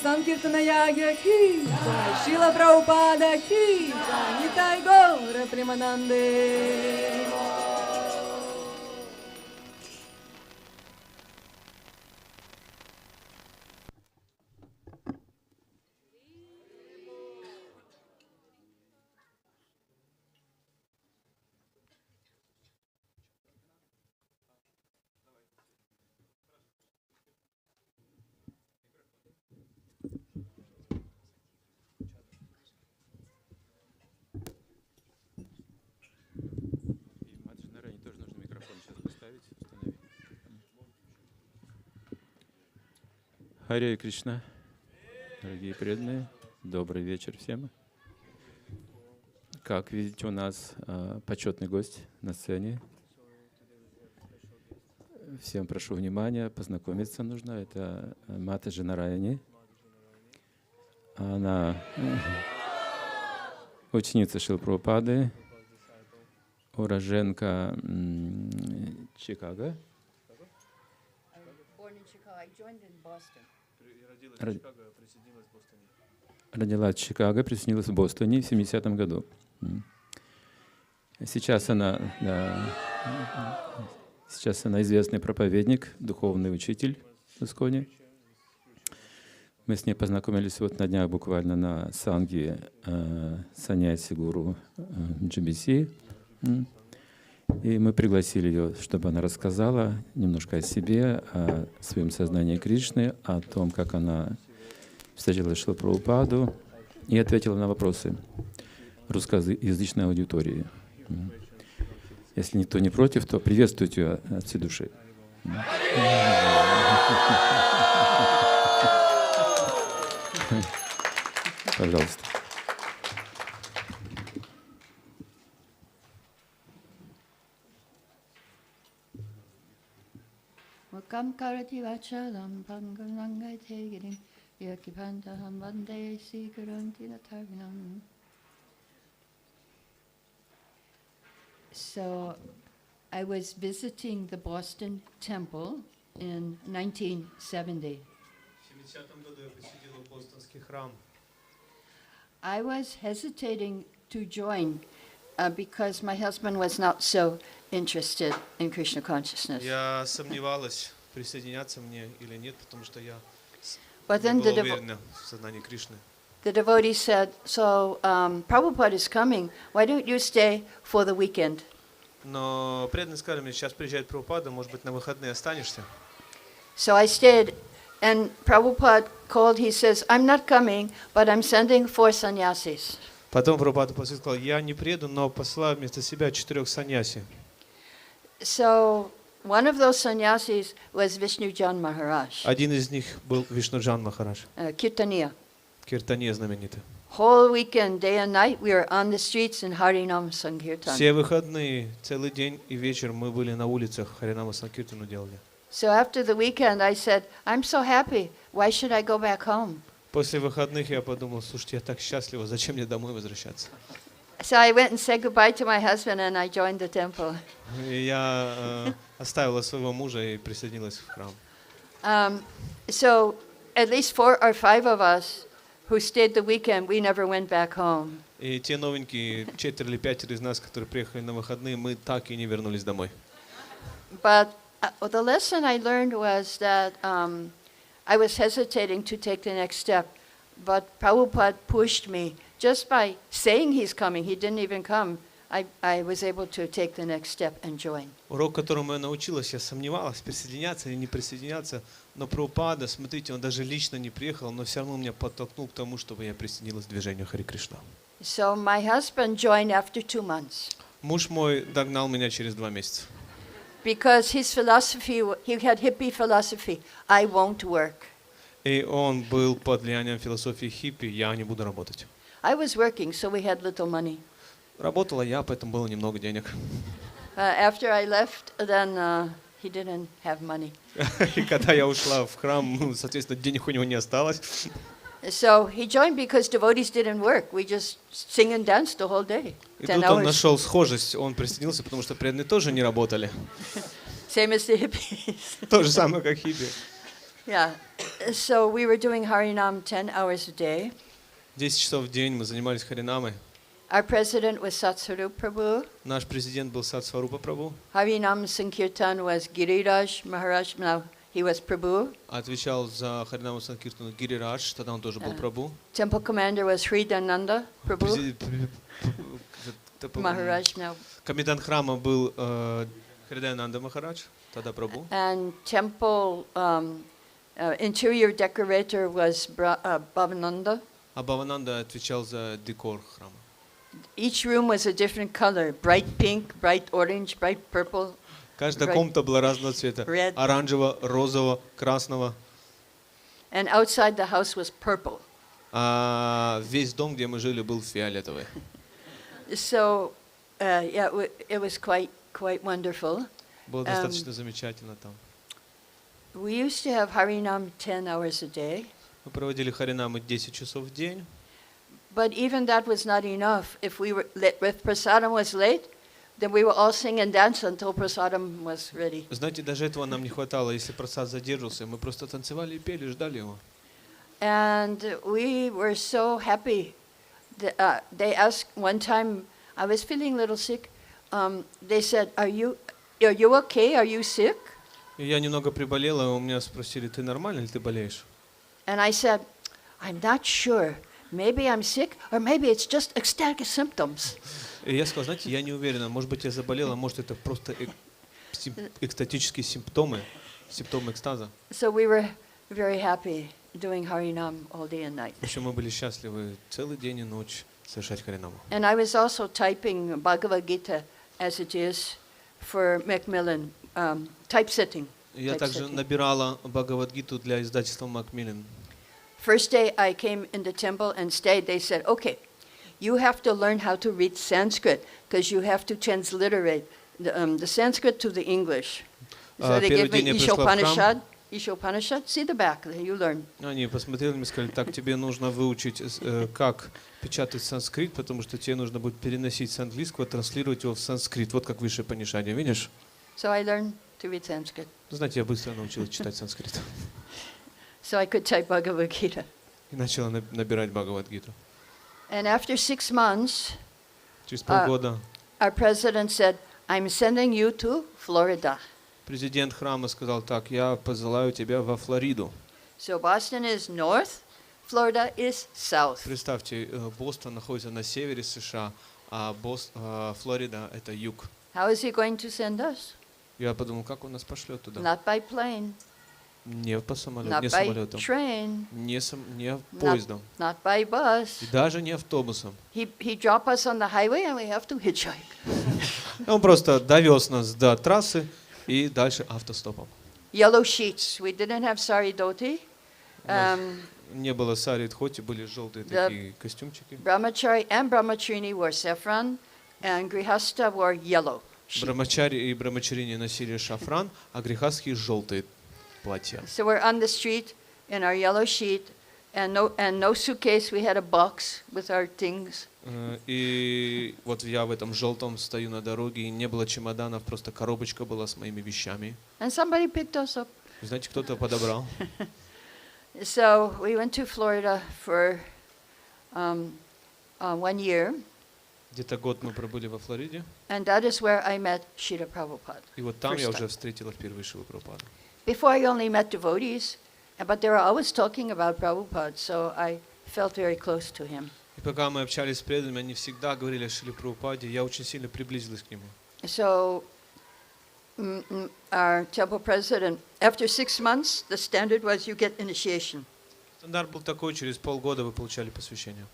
Sankirtana Yagya ki jai, Srila Prabhupada ki jai, Nitai Gaura Premanande. Харе Кришна, дорогие преданные, добрый вечер всем. Как видите, у нас почетный гость на сцене. Всем прошу внимания, познакомиться нужно. Это Матаджи Нараяни. Она ученица Шрилы Прабхупады, уроженка Чикаго. Родилась в Чикаго, присоединилась в Бостоне в 70-м году. Сейчас она известный проповедник, духовный учитель в Исконе. Мы с ней познакомились вот на днях буквально на санге саньяси гуру GBC. И мы пригласили ее, чтобы она рассказала немножко о себе, о своем сознании Кришны, о том, как она встретила Шрилу Прабхупаду и ответила на вопросы русскоязычной аудитории. Если никто не против, то приветствуйте ее от всей души. Пожалуйста. Mukam karati vachalam pangalangai tegirim yakipantaham vande sikaranti nathavinam. So I was visiting the Boston Temple in 1970. I was hesitating to join because my husband was not so interested in Krishna consciousness. Я сомневалась, присоединяться мне или нет, потому что я But не then была уверена в сознании Кришны. the devotee said, so Prabhupada is coming, why don't you stay for the weekend? Но преданные сказали мне, сейчас приезжает Прабхупада, может быть, на выходные останешься. So I stayed, and Prabhupada called, he says, I'm not coming, but I'm sending 4 sannyasis. Потом Прабхупада сказал, я не приеду, но посылаю вместо себя 4 саньяси. So one of those sannyasis was Vishnujan Maharaj, Один из них был Вишнуджан Махарадж, Kirtaniya. Киртане знаменитый. Whole weekend, day and night, we were on the streets in Harinam Sankirtan. Все выходные, целый день и вечер мы были на улицах, Харинама Санкиртану делали. So after the weekend, I said, I'm so happy, why should I go back home? После выходных я подумал, слушайте, я так счастлива, зачем мне домой возвращаться? So I went and said goodbye to my husband and I joined the temple. И я оставила своего мужа и присоединилась в храм. So at least 4 or 5 of us who stayed the weekend, we never went back home. И те новенькие, 4 или 5 из нас, которые приехали на выходные, мы так и не вернулись домой. But the lesson I learned was that I was hesitating to take the next step, but Prabhupada pushed me. Just by saying he's coming, he didn't even come, I was able to take the next step and join. Урок, которому я научилась, я сомневалась, присоединяться или не присоединяться, но Прабхупада, смотрите, он даже лично не приехал, но все равно меня подтолкнул к тому, чтобы я присоединилась к движению Хари Кришна. So my husband joined after 2 months. Муж мой догнал меня через 2 месяца. Because his philosophy, he had hippie philosophy, I won't work. И он был под влиянием философии хиппи, я не буду работать. I was working, so we had little money. Работала я, поэтому было немного денег. After I left, then he didn't have money. И когда я ушла в храм, соответственно, денег у него не осталось. So he joined because devotees didn't work. We just sing and dance the whole day. И 10 тут он hours. нашел схожесть, он присоединился, потому что преданные тоже не работали. Same as the hippies. То же самое, как хиппи. Yeah. So we were doing Harinam 10 hours a day. 10 часов в день мы занимались харинамой. Our president was Satsvarup Prabhu. Наш президент был Сатсварупа Прабху. Harinam Sankirtan was Giriraj Maharaj. Now he was Prabhu. Отвечал за Харинаму Санкиртану Гирирадж, тогда он тоже был Прабху. Temple commander was Hridananda Prabhu. Maharaj now. Комендант храма был Хридаянанда Махарадж, тогда Прабху. And temple interior decorator was Bhavananda. А Бхавананда отвечал за декор храма. Each room was a different color, bright pink, bright orange, bright purple. Каждая комната была разного цвета. Red. Оранжевого, розового, красного. And outside the house was purple. А весь дом, где мы жили, был фиолетовый. So, yeah, it was quite wonderful. Было достаточно замечательно там. We used to have Harinam 10 hours a day. Мы проводили харинамы 10 часов в день. But even that was not enough. If prasadam was late, then we would all sing and dance until prasadam was ready. Знаете, даже этого нам не хватало. Если просад задерживался, мы просто танцевали и пели, ждали его. And we were so happy. They asked one time, I was feeling a little sick. They said, are you okay? Are you sick? И я немного приболела, и у меня спросили, ты нормально или ты болеешь? And I said, I'm not sure. Maybe I'm sick, or maybe it's just ecstatic symptoms. И я сказал, знаете, я не уверен, может быть, я заболела, может, это просто экстатические симптомы экстаза. So we were very happy doing Harinam all day and night. В общем, мы были счастливы целый день и ночь совершать Харинаму. And I was also typing Bhagavad Gita as it is for Macmillan, typesetting. Я также набирала Бхагавад-гиту для издательства Macmillan. First day I came in the temple and stayed, they said, okay, you have to learn how to read Sanskrit because you have to transliterate the Sanskrit to the English. So they gave me Ishopanishad, see the back, you learn. Они посмотрели и сказали, так, тебе нужно выучить, как печатать санскрит, потому что тебе нужно будет переносить с английского, транслировать его в санскрит. Вот как высшее понишание, видишь? So I learned to read Sanskrit. Знаете, я быстро научилась читать санскрит. So I could type Bhagavad Gita. И начала набирать Бхагавад-гиту. And after 6 months, Через полгода our president said, I'm sending you to Florida. президент храма сказал, так, я посылаю тебя во Флориду. So Boston is north, Florida is south. Представьте, Бостон находится на севере США, а Флорида — это юг. How is he going to send us? Я подумал, как он нас пошлет туда? Not by plane, Не по самолету, not не by самолетом, train, не поездом, not by bus. и даже не автобусом. He dropped us on the highway and we have to hitchhike. Он просто довез нас до трассы и дальше автостопом. Yellow sheets. We didn't have sari dhoti. Не было сари дхоти, были желтые такие костюмчики. Brahmachari and Brahmacharini wore saffron, and Grihastha wore yellow. Брамачари и брамачарини носили шафран, а грехастхи — желтые платья. So we're on the street in our yellow sheet, and no suitcase. We had a box with our things. И вот я в этом желтом стою на дороге, и не было чемоданов, просто коробочка была с моими вещами. And somebody picked us up. Знаете, кто-то подобрал. So we went to Florida for 1 year, Где-то год мы пробыли во Флориде, and that is where I met Srila Prabhupada. и вот там First я time. уже встретила впервые Шрилу Прабхупаду. Before I only met devotees, but they were always talking about Prabhupada, so I felt very close to him. И пока мы общались с преданными, они всегда говорили о Шриле Прабхупаде, я очень сильно приблизилась к нему. So our temple president, after 6 months, the standard was you get initiation. Стандарт был такой, через полгода вы получали посвящение.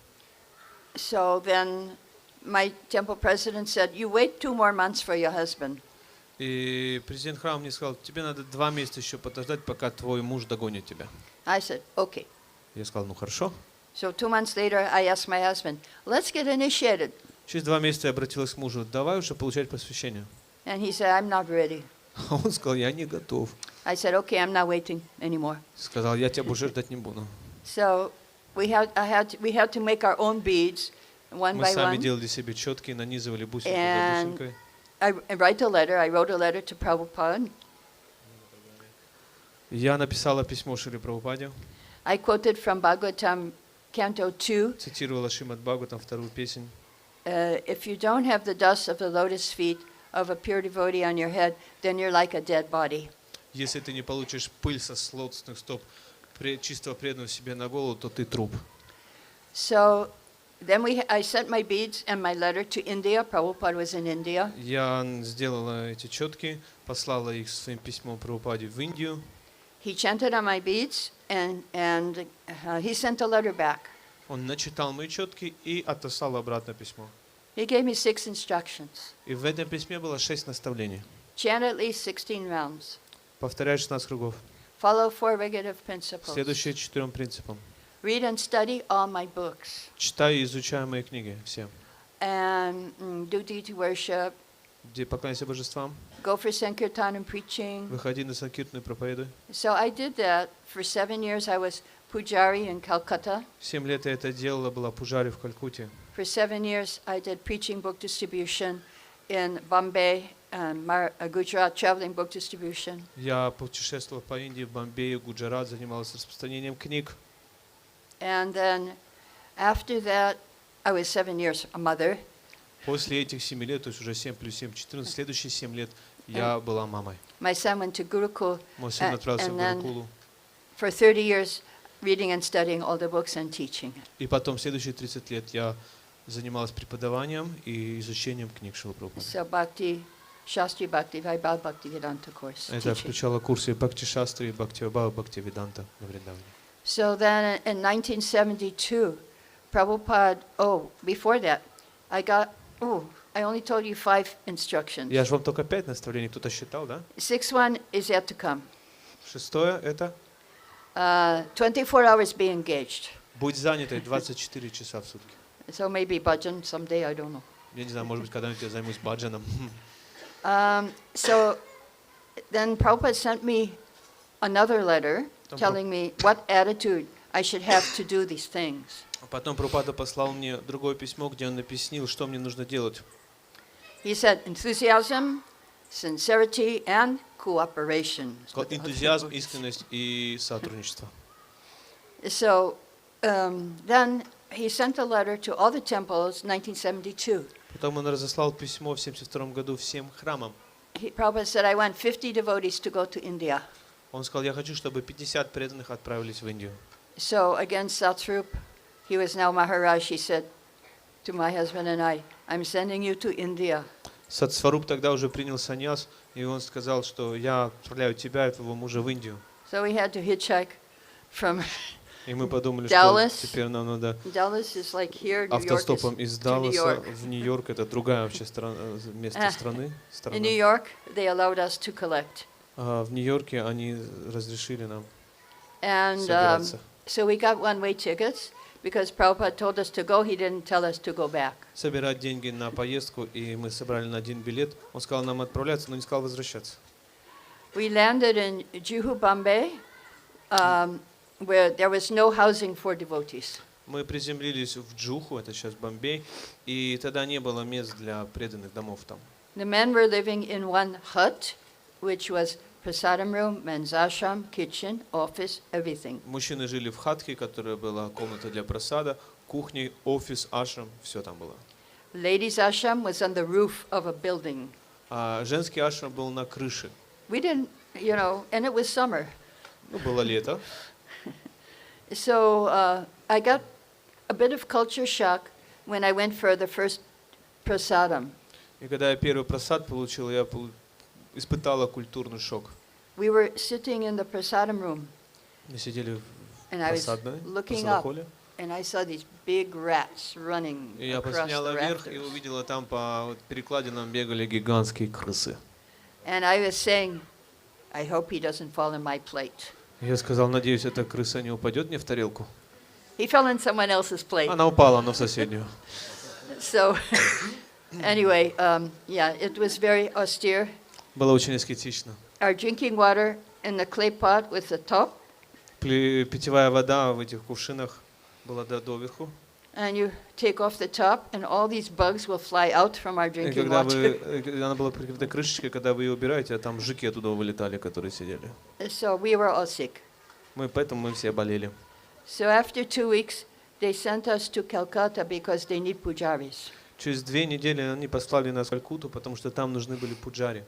So then my temple president said, you wait 2 more months for your husband. И президент храма мне сказал, тебе надо 2 месяца еще подождать, пока твой муж догонит тебя. I said, okay. Я сказал, ну хорошо. So 2 months later, I asked my husband, let's get initiated. Через 2 месяца я обратилась к мужу, давай уже получать посвящение. And he said, I'm not ready. А он сказал, я не готов. I said, okay, I'm not waiting anymore. Сказал, я тебя больше ждать не буду. So we had to make our own beads, one Мы by сами one. делали себе четки, нанизывали бусинку за And бусинкой. I wrote a letter to Prabhupada. Я написала письмо Шриле Прабхупаде, I quoted from Bhagavatam, Canto 2. цитировала Шримад Бхагаватам, 2-ю песнь. If you don't have the dust of the lotus feet of a pure devotee on your head, then you're like a dead body. Если ты не получишь пыль со лотосных стоп чистого преданного себе на голову, то ты труп. So then I sent my beads and my letter to India. Prabhupada was in India. Я сделала эти четки, послала их своим письмом Прабхупаде в Индию. He chanted on my beads and he sent a letter back. Он начитал мои четки и отослал обратно письмо. He gave me 6 instructions. И в этом письме было 6 наставлений. Chant at least 16 rounds. Повторяй 16 кругов. Follow 4 regulative principles. Следующие 4 принципам. Read and study all my books. Читай и изучай мои книги, все. And do deity worship. Где поклоняйся божествам, Go for Sankirtan and preaching. выходи на санкиртну и проповедуй. So I did that. For 7 years I was Pujari in Calcutta. 7 лет я это делала, была пужари в Калькутте. For 7 years I did preaching book distribution in Bombay and Gujarat, traveling book distribution. Я путешествовала по Индии, в Бомбее, Гуджарат, занималась распространением книг. And then after that, I was 7 years a mother. После этих 7 лет, то есть уже 7 плюс 7, 14, следующие 7 лет я была мамой. My son went to Gurukul. Мой сын отправился в and then Гурукулу. For 30 years, reading and studying all the books and teaching. И потом следующие 30 лет я занималась преподаванием и изучением книг Шрилы Прабхупады. So Bhakti, Shastri Bhakti, Vaibhav Bhakti Vedanta course. Это teaching. включало курсы Бхакти Шастры, Бхакти Вайбхава, Бхакти Веданта на Вриндаване. So then in 1972, Prabhupada, before that, I only told you 5 instructions. Я же вам только 5 наставлений, кто-то считал, да? 6th one is yet to come. 6 это 24 hours be engaged. будь занятой 24 часа в сутки. So maybe bhajan someday, I don't know. Я не знаю, может быть, когда-нибудь я займусь баджаном. So then Prabhupada sent me another letter telling me what attitude I should have to do these things. Потом Прабхупада послал мне другое письмо, где он написал, что мне нужно делать. He said enthusiasm, sincerity, and cooperation. Энтузиазм, искренность и сотрудничество. So then he sent a letter to all the temples, 1972. Потом он разослал письмо в 1972 году всем храмам. Prabhupada said, I want 50 devotees to go to India. Он сказал, я хочу, чтобы 50 преданных отправились в Индию. So again, Satsrup, he was now Maharaj, he said to my husband and I, I'm sending you to India. Сатсваруб тогда уже принял саньяс, и он сказал, что я отправляю тебя и твоего мужа в Индию. So we had to hitchhike from И мы подумали, Dallas. что теперь нам надо Dallas is like here, New York is автостопом из to New Далласа York. в Нью-Йорк. Это другая вообще место страны. In New York, they allowed us to collect. В Нью-Йорке они разрешили нам And собираться. so we got one-way tickets because Prabhupada told us to go, he didn't tell us to go back. Собирать деньги на поездку, и мы собрали на один билет. Он сказал нам отправляться, но не сказал возвращаться. We landed in Juhu, Bombay, where there was no housing for devotees. Мы приземлились в Джуху, это сейчас Бомбей, и тогда не было мест для преданных домов там. The men were living in one hut, which was prasadam room, men's ashram, kitchen, office, everything. Мужчины жили в хатке, которая была комната для прасада, кухня, офис, ашрам, все там было. Ladies' ashram was on the roof of a building. А женский ашрам был на крыше. We didn't, and it was summer. Ну, было лето. So I got a bit of culture shock when I went for the first prasadam. И когда я первый прасад получил, я испытала культурный шок. We were sitting in the prasadam room, Мы сидели в and I was прасадной, looking прасадном up, холле. and I saw these big rats running И я across посмотрела the вверх и rafters. увидела там по перекладинам бегали гигантские крысы. And I was saying, I hope he doesn't fall in my plate. Я сказал, надеюсь, эта крыса не упадет мне в тарелку. He fell in someone else's plate. Она упала, но в соседнюю. So anyway, it was very austere. Было очень аскетично. Our drinking water in the clay pot with the top, Питьевая вода в этих кувшинах была доверху. and you take off the top, and all these bugs will fly out from our И drinking когда water. она была прикрыта крышечкой, когда вы ее убираете, а там жуки оттуда вылетали, которые сидели. So we were all sick. Поэтому мы все болели. So after 2 weeks, they sent us to Calcutta because they need pujaris. Через 2 недели они послали нас в Калькутту, потому что там нужны были пуджари.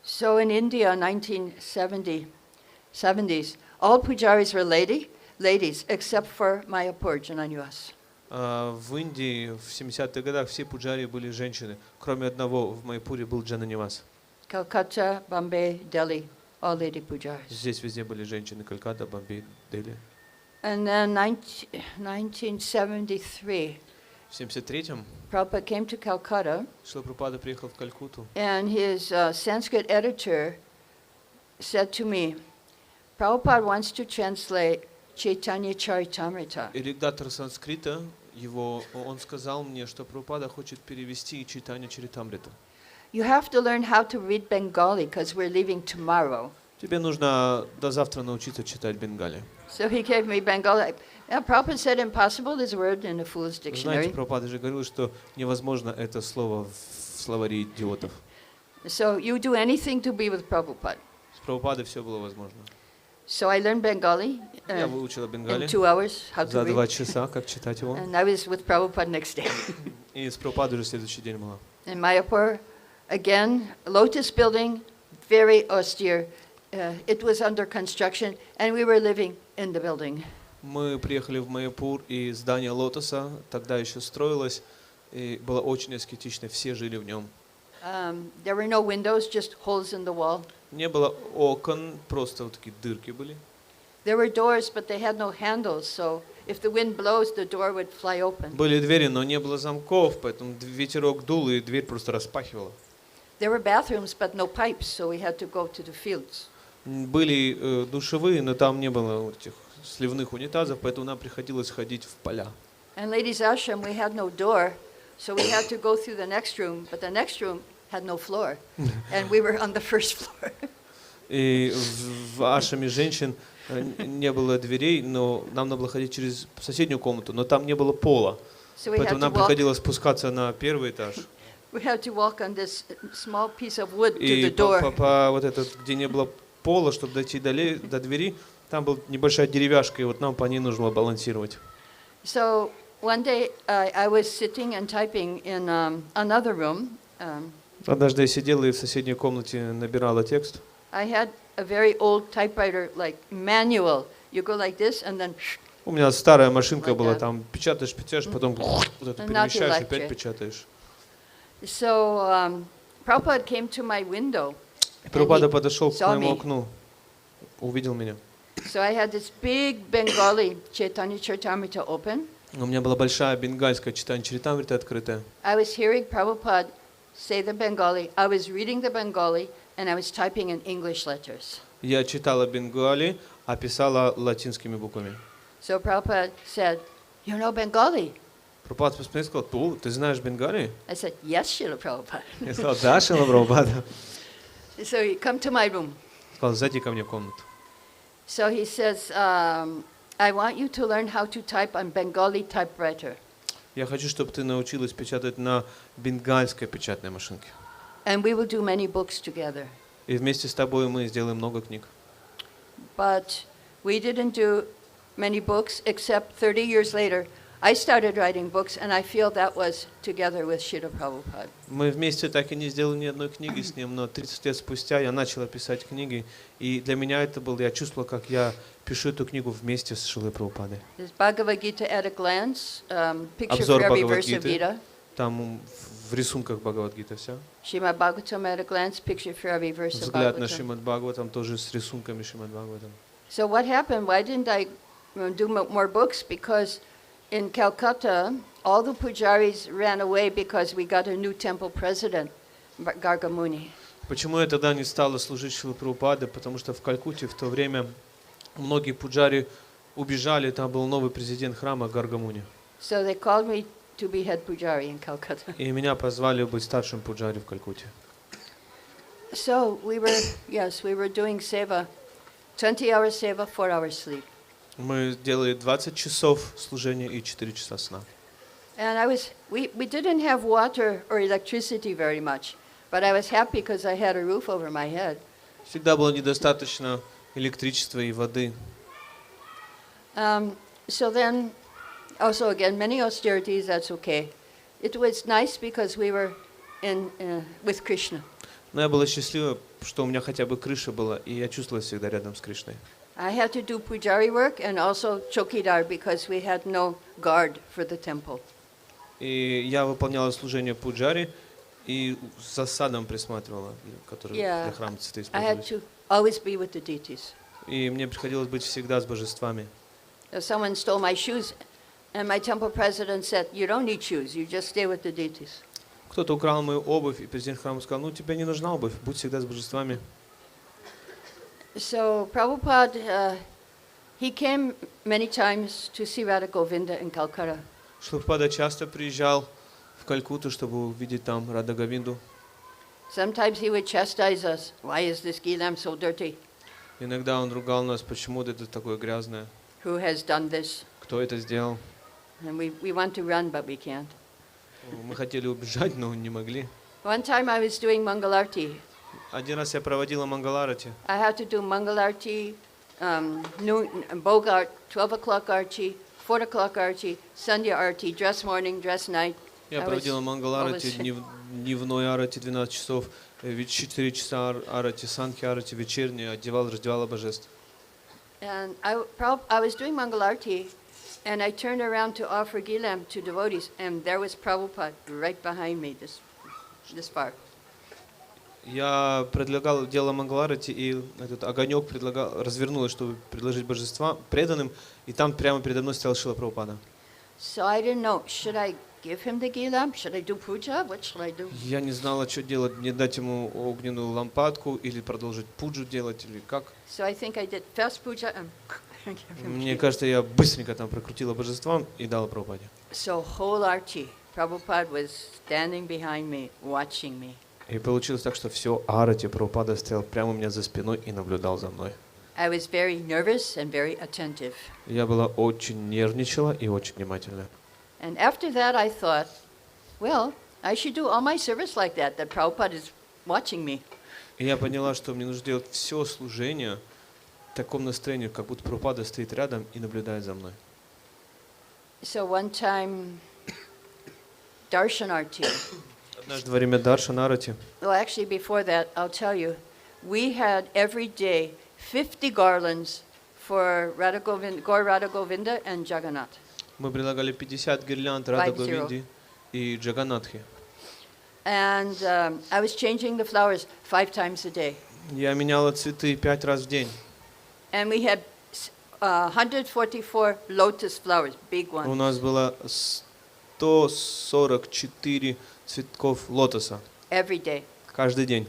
So in India, 1970s, all pujaris were ladies, except for Mayapur, Jananyuas. В Индии в 70-х годах все пуджари были женщины, кроме одного в Майпуре был Джананивас. Calcutta, Bombay, Delhi, all lady pujaris. Здесь везде были женщины, Калькатта, Бомбей, Дели. And then 1973, В 73-м Prabhupada came to Calcutta, Шрила Прабхупада приехал в Калькутту, and his Sanskrit editor said to me, Prabhupada wants to translate Chaitanya Charitamrita. и редактор санскрита, он сказал мне, что Прабхупада хочет перевести Чайтанья Чаритамрита. You have to learn how to read Bengali because we're leaving tomorrow. Тебе нужно до завтра научиться читать бенгали. So he gave me Bengali. Prabhupada said impossible is a word in a fool's Знаете, dictionary. Прабхупада же говорил, что невозможно это слово в словаре идиотов. So you do anything to be with Prabhupada. С Прабхупадой все было возможно. So I learned Bengali Я выучила in бенгали 2 hours, how to за 2 read. часа, как читать его. And I was with Prabhupada next day. И с Прабхупадой уже следующий день была. In Mayapur, again, Lotus building, very austere. It was under construction, and we were living in the building. Мы приехали в Маяпур, и здание Лотоса тогда еще строилось. и было очень аскетично, все жили в нем. There were no windows, just holes in the wall. Не было окон, просто вот такие дырки были. There were doors, but they had no handles, so if the wind blows, the door would fly open. Были двери, но не было замков, поэтому ветерок дул, и дверь просто распахивала. There were bathrooms, but no pipes, so we had to go to the fields. Были душевые, но там не было вот этих сливных унитазов, поэтому нам приходилось ходить в поля. And ladies' ashram, we had no door, so we had to go through the next room, but the next room had no floor, and we were on the first floor. И в ашраме женщин не было дверей, но нам надо было ходить через соседнюю комнату, но там не было пола, So we had поэтому to нам walk. приходилось спускаться на первый этаж. We had to walk on this small piece of wood to И the door. по вот этот, где не было пола, чтобы дойти до двери, там была небольшая деревяшка, и вот нам по ней нужно было балансировать. So one day I was sitting and typing in another room. Однажды я сидела и в соседней комнате набирала текст. I had a very old typewriter, like manual. You go like this and then. У меня старая машинка Like была, that. там печатаешь, потом вот это Not перемещаешь, electric. опять печатаешь. So Prabhupada came to my window. И Прабхупада he подошел к saw моему me. окну, увидел меня. So I had this big Bengali Chaitanya Charitamrita open. У меня была большая бенгальская читание Чаритамриты открытая. I was hearing Prabhupada say the Bengali. I was reading the Bengali and I was typing in English letters. Я читала бенгали, а писала латинскими буквами. So Prabhupada said, "You know Bengali?" Прабхупада посмотрел и сказал: ты знаешь бенгали? I said, "Yes, Srila Prabhupada." Я сказал: да, Шрила Прабхупада. So he come to my room. Сказал: зайди ко мне в комнату. So he says, I want you to learn how to type on Bengali typewriter. Я хочу, чтобы ты научилась печатать на бенгальской печатной машинке. And we will do many books together. И вместе с тобой мы сделаем много книг. But we didn't do many books, except 30 years later, I started writing books, and I feel that was together with Srila Prabhupada. Мы вместе так и не сделали ни одной книги с ним, но 30 лет спустя я начала писать книги, и для меня это было, я чувствовал, как я пишу эту книгу вместе с Шрилой Прабхупадой. There's Bhagavad Gita at a glance, picture Обзор for every verse of Бхагавад-гиты. Gita. Там в рисунках Бхагавад-гита все. Srimad Bhagavatam at a glance, picture for every verse of Взгляд на Bhagavatam. Шримад Бхагаватам тоже с рисунками Шримад Бхагаватам. So what happened? Why didn't I do more books? Because in Calcutta, all the pujaris ran away because we got a new temple president, Gargamuni. Почему я тогда не стала служить Шриле Прабхупаде? Потому что в Калькутте в то время многие пуджари убежали, там был новый президент храма Гаргамуни. So they called me to be head pujari in Calcutta. И меня позвали быть старшим пуджари в Калькутте. So we were doing seva, 20 hours seva, 4 hours sleep. Мы делали 20 часов служения и 4 часа сна. And we didn't have water or electricity very much, but I was happy because I had a roof over my head. Всегда было недостаточно электричества и воды. So then, also again, many austerities, that's okay. It was nice because we were with Krishna. Но я была счастлива, что у меня хотя бы крыша была, и я чувствовала всегда рядом с Кришной. I had to do pujari work and also chokidar because we had no guard for the temple. И я выполняла служение пуджари и за садом присматривала, который для храма цветы I had использовались. to always be with the deities. И мне приходилось быть всегда с божествами. So someone stole my shoes, and my temple president said, "You don't need shoes. You just stay with the deities." Кто-то украл мою обувь, и президент храма сказал: ну, тебе не нужна обувь, будь всегда с божествами. So Prabhupada, he came many times to see Radha Govinda in Calcutta. Шрила Прабхупада часто приезжал в Калькутту, чтобы увидеть там Рада Говинду. Sometimes he would chastise us. Why is this gilam so dirty? Иногда он ругал нас, почему это такое грязное, Who has done this? кто это сделал. And we want to run, but we can't. Мы хотели убежать, но не могли. One time I was doing Mangalarti. Один раз я проводила Мангаларати. I had to do Mangalarti, noon, Bogart, 12 o'clock Archie, 4 o'clock Archie, Sandhya Arti, dress morning, dress night. Я проводила Мангаларати, дневной арати 12 часов, 4 часа арати, санхи арати, вечерние, одевала, раздевала божеств. And I was doing Mangalarti, And I turned around to offer gilam to devotees, and there was Prabhupada right behind me, this far. Я предлагал дело Мангаларати, и этот огонек развернулось, чтобы предложить божества преданным, и там прямо передо мной стоял Шрила Прабхупада. So I didn't know, should I give him the gilam? Should I do puja? What should I do? Я не знала, что делать, мне дать ему огненную лампадку или продолжить пуджу делать, или как. So I think I did fast puja and give him Мне gilam. кажется, я быстренько там прокрутила божествам и дала Прабхупаде. So whole arti, Prabhupada was standing behind me, watching me. И получилось так, что все арати Прабхупада стоял прямо у меня за спиной и наблюдал за мной. I was very nervous and very attentive. Я была очень нервничала и очень внимательна. And after that I thought, well, I should do all my service like that Prabhupada is watching me. И я поняла, что мне нужно делать все служение в таком настроении, как будто Прабхупада стоит рядом и наблюдает за мной. So one time, Darshanarti. Однажды во время Даршана Арати, Well, actually, before that, I'll tell you, we had every day 50 garlands for Gaur Radha Govinda and Jagannath. мы предлагали 50 гирлянд Рада 50. Говинди и Джаганатхи. And I was changing the flowers 5 times a day. Я меняла цветы 5 раз в день. And we had 144 lotus flowers, big У ones, нас было 144 цветков лотоса every day. каждый день.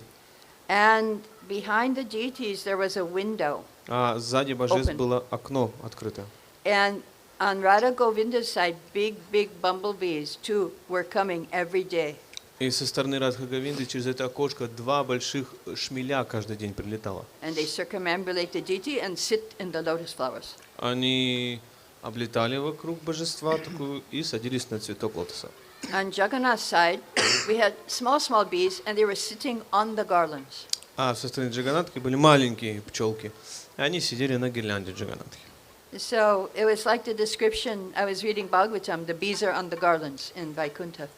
And behind the deities, there was a window. А сзади божеств Open. было окно открыто. And on Radha Govinda's side, big bumblebees, too, were coming every day. И со стороны Радха Говинды через это окошко 2 больших шмеля каждый день прилетало. And they circumambulate the deity and sit in the lotus flowers. Они облетали вокруг божества такую и садились на цветок лотоса. On Jagannath's side, we had small bees, and they were sitting on the garlands. А со стороны Джаганатхи были маленькие пчелки. И они сидели на гирлянде Джаганатхи. So it was like the description, I was reading Bhagavatam, the bees are on the garlands in Vaikuntha.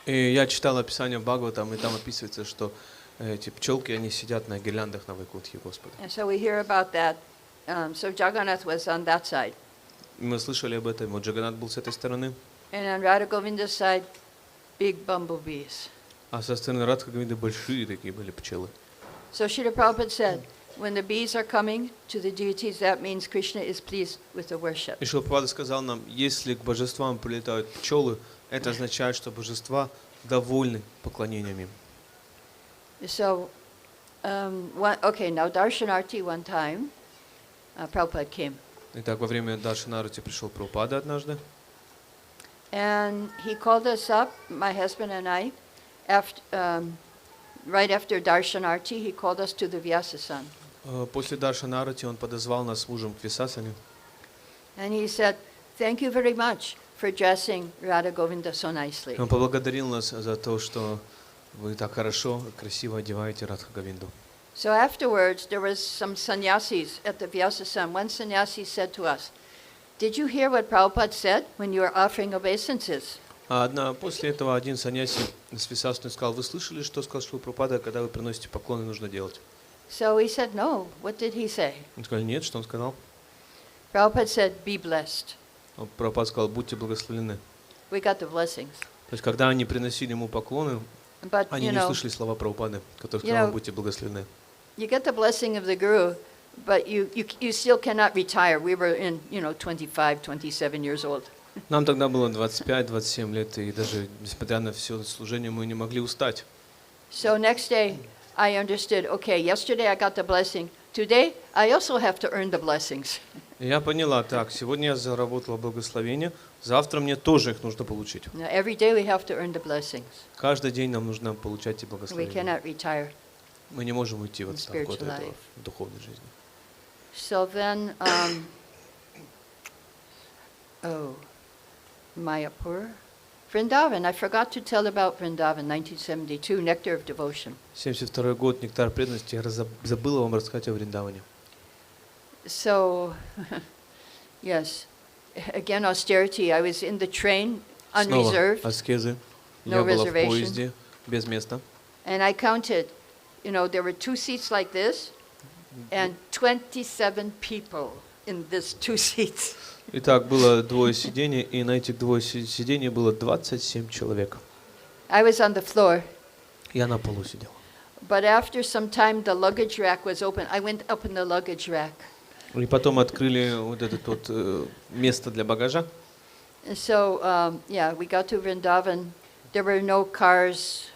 И я читал описание Бхагаватам, и там описывается, что эти пчелки, они сидят на гирляндах на Вайкунтхе Господа. And so we hear about that. So Jagannath was on that side. И мы слышали об этом, вот Джаганат был с этой стороны, And on Radha Govinda's side, big bumblebees. а со стороны Радха Говинды большие такие были пчелы. So Srila Prabhupada said, when the bees are coming to the deities, that means Krishna is pleased with the worship. И Шрила Прабхупада сказал нам, если к божествам прилетают пчелы, это означает, что божества довольны поклонением им. So, okay, now Darshanarti one time, Prabhupada came. Итак, во время Даршанарати пришел Прабхупада однажды, And he called us up, my husband and I, right after Darshanarti, he called us to the Vyasasan. После Даршанарати он подозвал нас с мужем к Висасане. And he said, thank you very much for dressing Radha Govinda so nicely. Он поблагодарил нас за то, что вы так хорошо, красиво одеваете Радха Говинду. So afterwards, there was some sannyasis at the Vyasasan. One sannyasi said to us, did you hear what Prabhupada said when you were offering obeisances? После этого один саньяси с Висасаной сказал, вы слышали, что сказал Шрила Прабхупада, когда вы приносите поклоны, нужно делать? So we said, no. What did he say? Он сказал, нет, что он сказал? Prabhupada said, be blessed. Прабхупада сказал, будьте благословлены. We got the blessings. То есть, когда они приносили ему поклоны, But, они не слышали слова Прабхупады, которые сказал, будьте благословлены. you get the blessing of the Guru, but you still cannot retire. We were in, 25, 27 years old. Нам тогда было 25-27 лет, и даже несмотря на все служение, мы не могли устать. So next day, I understood, okay, yesterday I got the blessing. Today, I also have to earn the blessings. И я поняла, так, сегодня я заработала благословение, завтра мне тоже их нужно получить. Now, every day we have to earn the blessings. Каждый день нам нужно получать эти We благословения. cannot retire. Мы не можем уйти в отставку от spiritual этого life. в духовной жизни. So then, Mayapur, Vrindavan. I forgot to tell about Vrindavan, 1972, Nectar of Devotion. 72 год, нектар преданности. Я забыла вам рассказать о Вриндаване. So, yes, again austerity. I was in the train, Снова unreserved, аскезы. No Я была в reservation. поезде, без места. and I counted, there were 2 seats like this, and 27 people in this 2 seats. Итак, было двое сидений, и на этих двое сидений было 27 человек. I was on the floor, Я на полу сидел. but after some time the luggage rack was open. I went up in the luggage rack. И потом открыли вот это вот место для багажа. And so, yeah, we got to Vrindavan. There were no cars.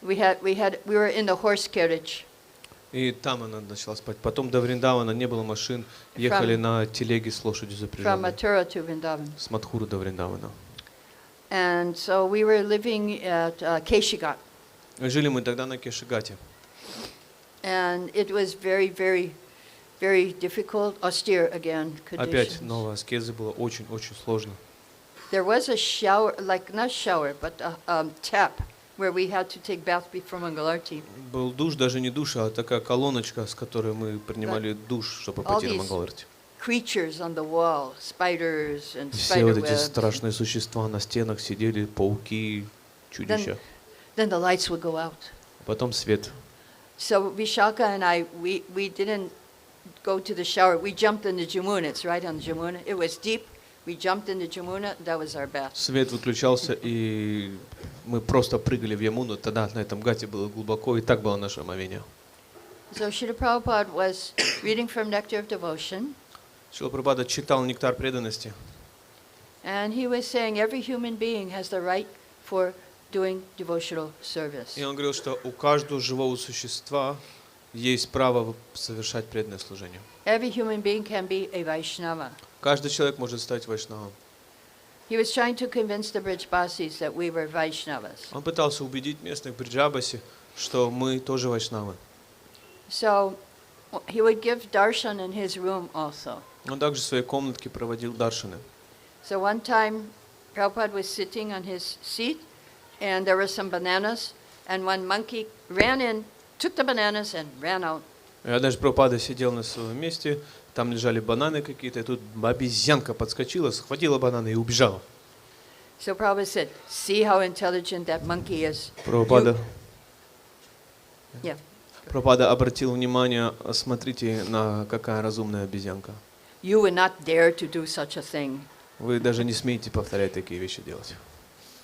We were in the horse carriage. И там она начала спать. Потом до Вриндавана не было машин. Ехали на телеге с лошадью From запряженной. Mathura to Vrindavan. С Мадхуры до Вриндавана. And so we were living at Keshigat. Жили мы тогда на Кешигате. And it was very, very, very difficult, austere again Опять conditions. новая аскеза было очень-очень сложно. There was a shower, like not shower, but a tap where we had to take bath before Mangalarti. Был душ, даже не душ, а такая колоночка, с которой мы принимали душ, чтобы All пойти на these Мангаларти. Creatures on the wall, spiders and Все spider вот эти webs. страшные существа на стенах сидели, пауки, чудища. Then the lights would go out. Потом свет. So Vishaka and I, we didn't go to the shower. We jumped in the Jamuna. It's right on the Jamuna. It was deep. We jumped in the Jamuna. That was our bath. Свет выключался, и мы просто прыгали в Ямуну. Тогда на этом гате было глубоко, и так было наше омовение. So Srila Prabhupada was reading from Nectar of Devotion, Шрила Прабхупада читал «Нектар преданности», and he was saying every human being has the right for doing devotional service. и он говорил, что у каждого живого существа есть право совершать преданное служение. Every human being can be a Vaishnava. Каждый человек может стать вайшнавом. He was trying to convince the Brijbasis that we were Vaishnavas. Он пытался убедить местных Бриджабаси, что мы тоже вайшнавы. So he would give darshan in his room also. Он также в своей комнатке проводил даршаны. So one time, Prabhupada was sitting on his seat, and there were some bananas, and one monkey ran in, took the bananas, and ran out. Я даже Прабхупада сидел на своем месте, там лежали бананы какие-то, и тут обезьянка подскочила, схватила бананы и убежала. So Prabhupada said, "See how intelligent that monkey is." Прабхупада, Yeah. Прабхупада обратил внимание, смотрите, на какая разумная обезьянка. You would not dare to do such a thing. Вы даже не смеете повторять такие вещи делать.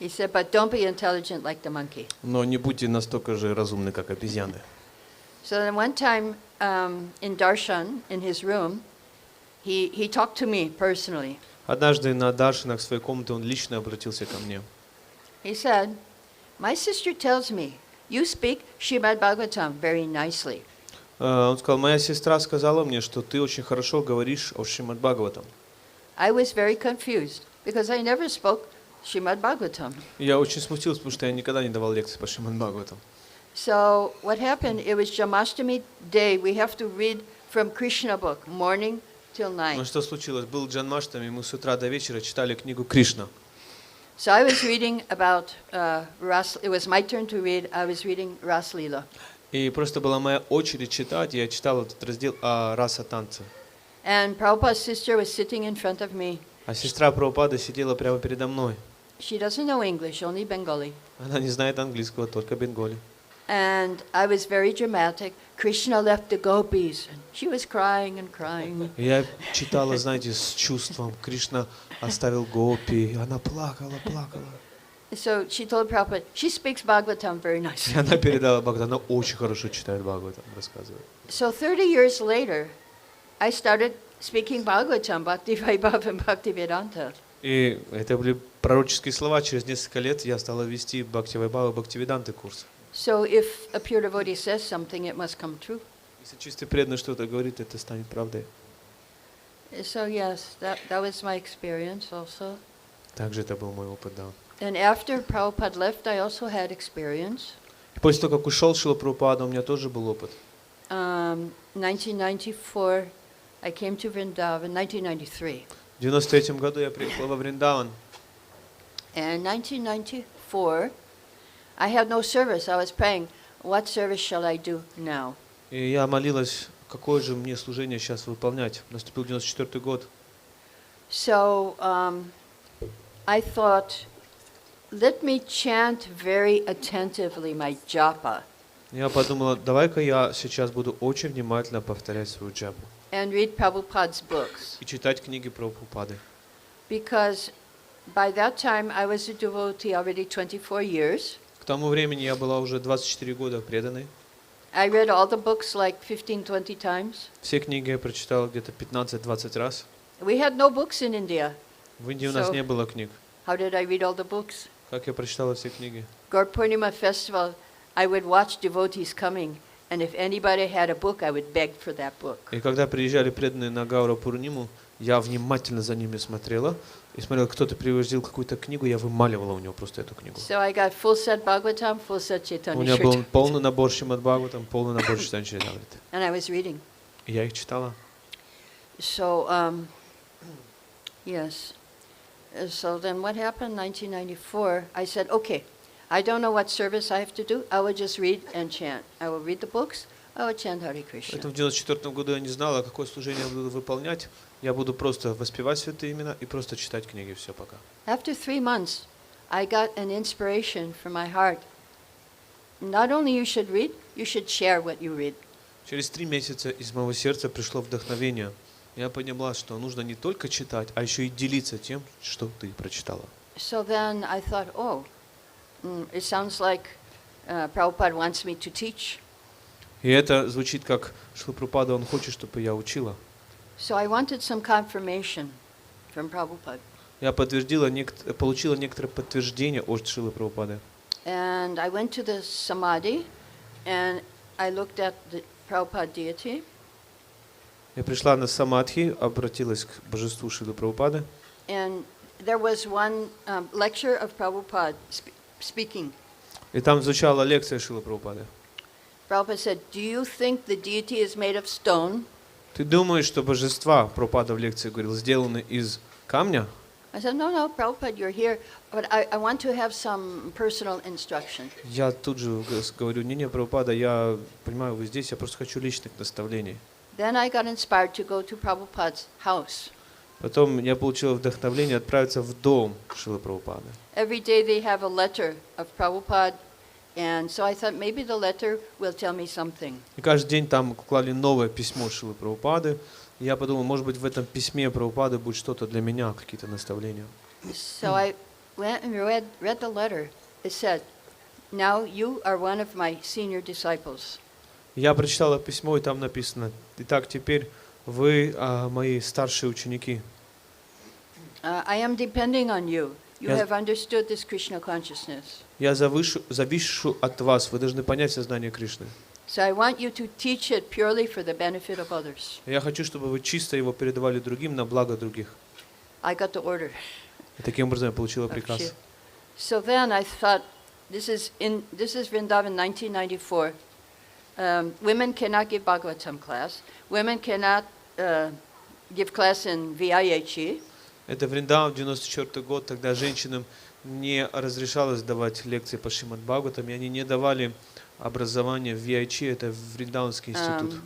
He said, "But don't be intelligent like the monkey." Но не будьте настолько же разумны, как обезьяны. So then one time in darshan, in his room, he talked to me personally. Однажды на даршинах своей комнаты он лично обратился ко мне. He said, "My sister tells me you speak Srimad Bhagavatam very nicely." Он сказал, моя сестра сказала мне, что ты очень хорошо говоришь о Шримад Бхагаватам. I was very confused because I never spoke Srimad Bhagavatam. Я очень смутился, потому что я никогда не давал лекции по Шримад Бхагаватам. So what happened, it was Jamashtami day. We have to read from Krishna book, morning till Но night. что случилось? Был Джанмаштами, мы с утра до вечера читали книгу Кришна. So I was reading about Ras. It was my turn to read. I was reading Ras Leela. И просто была моя очередь читать, и я читал этот раздел о раса танца. And Prabhupada's sister was sitting in front of me. А сестра Прабхупады сидела прямо передо мной. She doesn't know English, only Bengali. Она не знает английского, только бенголи. And I was very dramatic. Krishna left the gopis. And she was crying and crying. Я читала, знаете, с чувством. Кришна оставил гопи, она плакала. So she told Prabhupada, she speaks Bhagavatam very И nicely. она передала Бхагаватам, она очень хорошо читает Бхагаватам, рассказывает. So 30 years later, I started speaking Bhagavatam, Bhakti Vaibhav and Bhakti Vedanta. И это были пророческие слова. Через несколько лет я стала вести Бхакти Вайбхава и Бхакти Веданты курс. So if a pure devotee says something, it must come true. Если чистый преданный что-то говорит, это станет правдой. So yes, that was my experience also. Также это был мой опыт, да. And after Prabhupada left, I also had experience. И после того, как ушел Шрила Прабхупада, у меня тоже был опыт. 1994, I came to Vrindavan, 1993. В 93 году я приехал во Вриндаван. And 1994, I had no service. I was praying, what service shall I do now? И я молилась, какое же мне служение сейчас выполнять. Наступил 94 год. So I thought, let me chant very attentively my japa. Я подумала, давай-ка я сейчас буду очень внимательно повторять свою джапу. and read Prabhupada's books. и читать книги Прабхупады. Because by that time I was a devotee already 24 years. К тому времени я была уже 24 года преданной. I read all the books like 15-20 times. Все книги я прочитал где-то 15-20 раз. We had no books in India. В Индии у нас не было книг. How did I read all the books? Как я прочитала все книги? Gaur Purnima festival, I would watch devotees coming, and if anybody had a book, I would beg for that book. И когда приезжали преданные на Гаура Пурниму, я внимательно за ними смотрела. И смотрела, кто-то привозил какую-то книгу, я вымаливала у него просто эту книгу. So I got full set Bhagavatam, full set У Chaitanya меня был Charitamrita. полный набор Шримад Бхагаватам, полный набор Чайтанья Чаритамриты. And I was reading. И я их читала. So, yes. So then what happened? 1994, I said, okay, I don't know what service I have to do. I will just read and chant. I will read the books. I will chant Hare Krishna. Поэтому в 94 году я не знала, какое служение я буду выполнять. Я буду просто воспевать святые имена и просто читать книги, все пока. After 3 months, I got an inspiration from my heart. Not only you should read, you should share what you read. Через 3 месяца из моего сердца пришло вдохновение. Я поняла, что нужно не только читать, а еще и делиться тем, что ты прочитала. So then I thought, oh, it sounds like Prabhupada wants me to teach. И это звучит как Шрила Прабхупада, он хочет, чтобы я учила. So I wanted some confirmation from Prabhupada. Я получила некоторое подтверждение от Шрилы Прабхупады. And I went to the Samadhi, and I looked at the Prabhupada deity. Я пришла на самадхи, обратилась к божеству Шрилы Прабхупады. And there was one lecture of Prabhupada speaking. И там звучала лекция Шрилы Прабхупады. Prabhupada said, do you think the deity is made of stone? Ты думаешь, что божества, Прабхупада в лекции говорил, сделаны из камня? I said, no, Prabhupada, you're here, but I want to have some personal instruction. Я тут же говорю, не, Прабхупада, я понимаю, вы здесь, я просто хочу личных наставлений. Then I got inspired to go to Prabhupada's house. Потом я получила вдохновение отправиться в дом Шрилы Прабхупады. Every day they have a letter of Prabhupada, and so I thought maybe the letter will tell me something. И каждый день там клали новое письмо Шрилы Прабхупады. И я подумал, может быть, в этом письме Прабхупады будет что-то для меня, какие-то наставления. So I went and read the letter. It said, now you are one of my senior disciples. Я прочитала письмо, и там написано: «Итак, теперь вы мои старшие ученики». I am depending on you. You Yes. have understood this Krishna consciousness. Я завишу от вас, вы должны понять сознание Кришны. So I want you to teach it purely for the benefit of others. Я хочу, чтобы вы чисто его передавали другим на благо других. I got the order. И таким образом я получила of приказ. Shiva. So then I thought, this is Vrindavan 1994. Women cannot give Bhagavatam class. Women cannot give class in VIHE. Это Вриндаван, 94 год, тогда женщинам не разрешалось давать лекции по Шримад Бхагаватам, и они не давали образование в VIH, это Вриндаванский институт.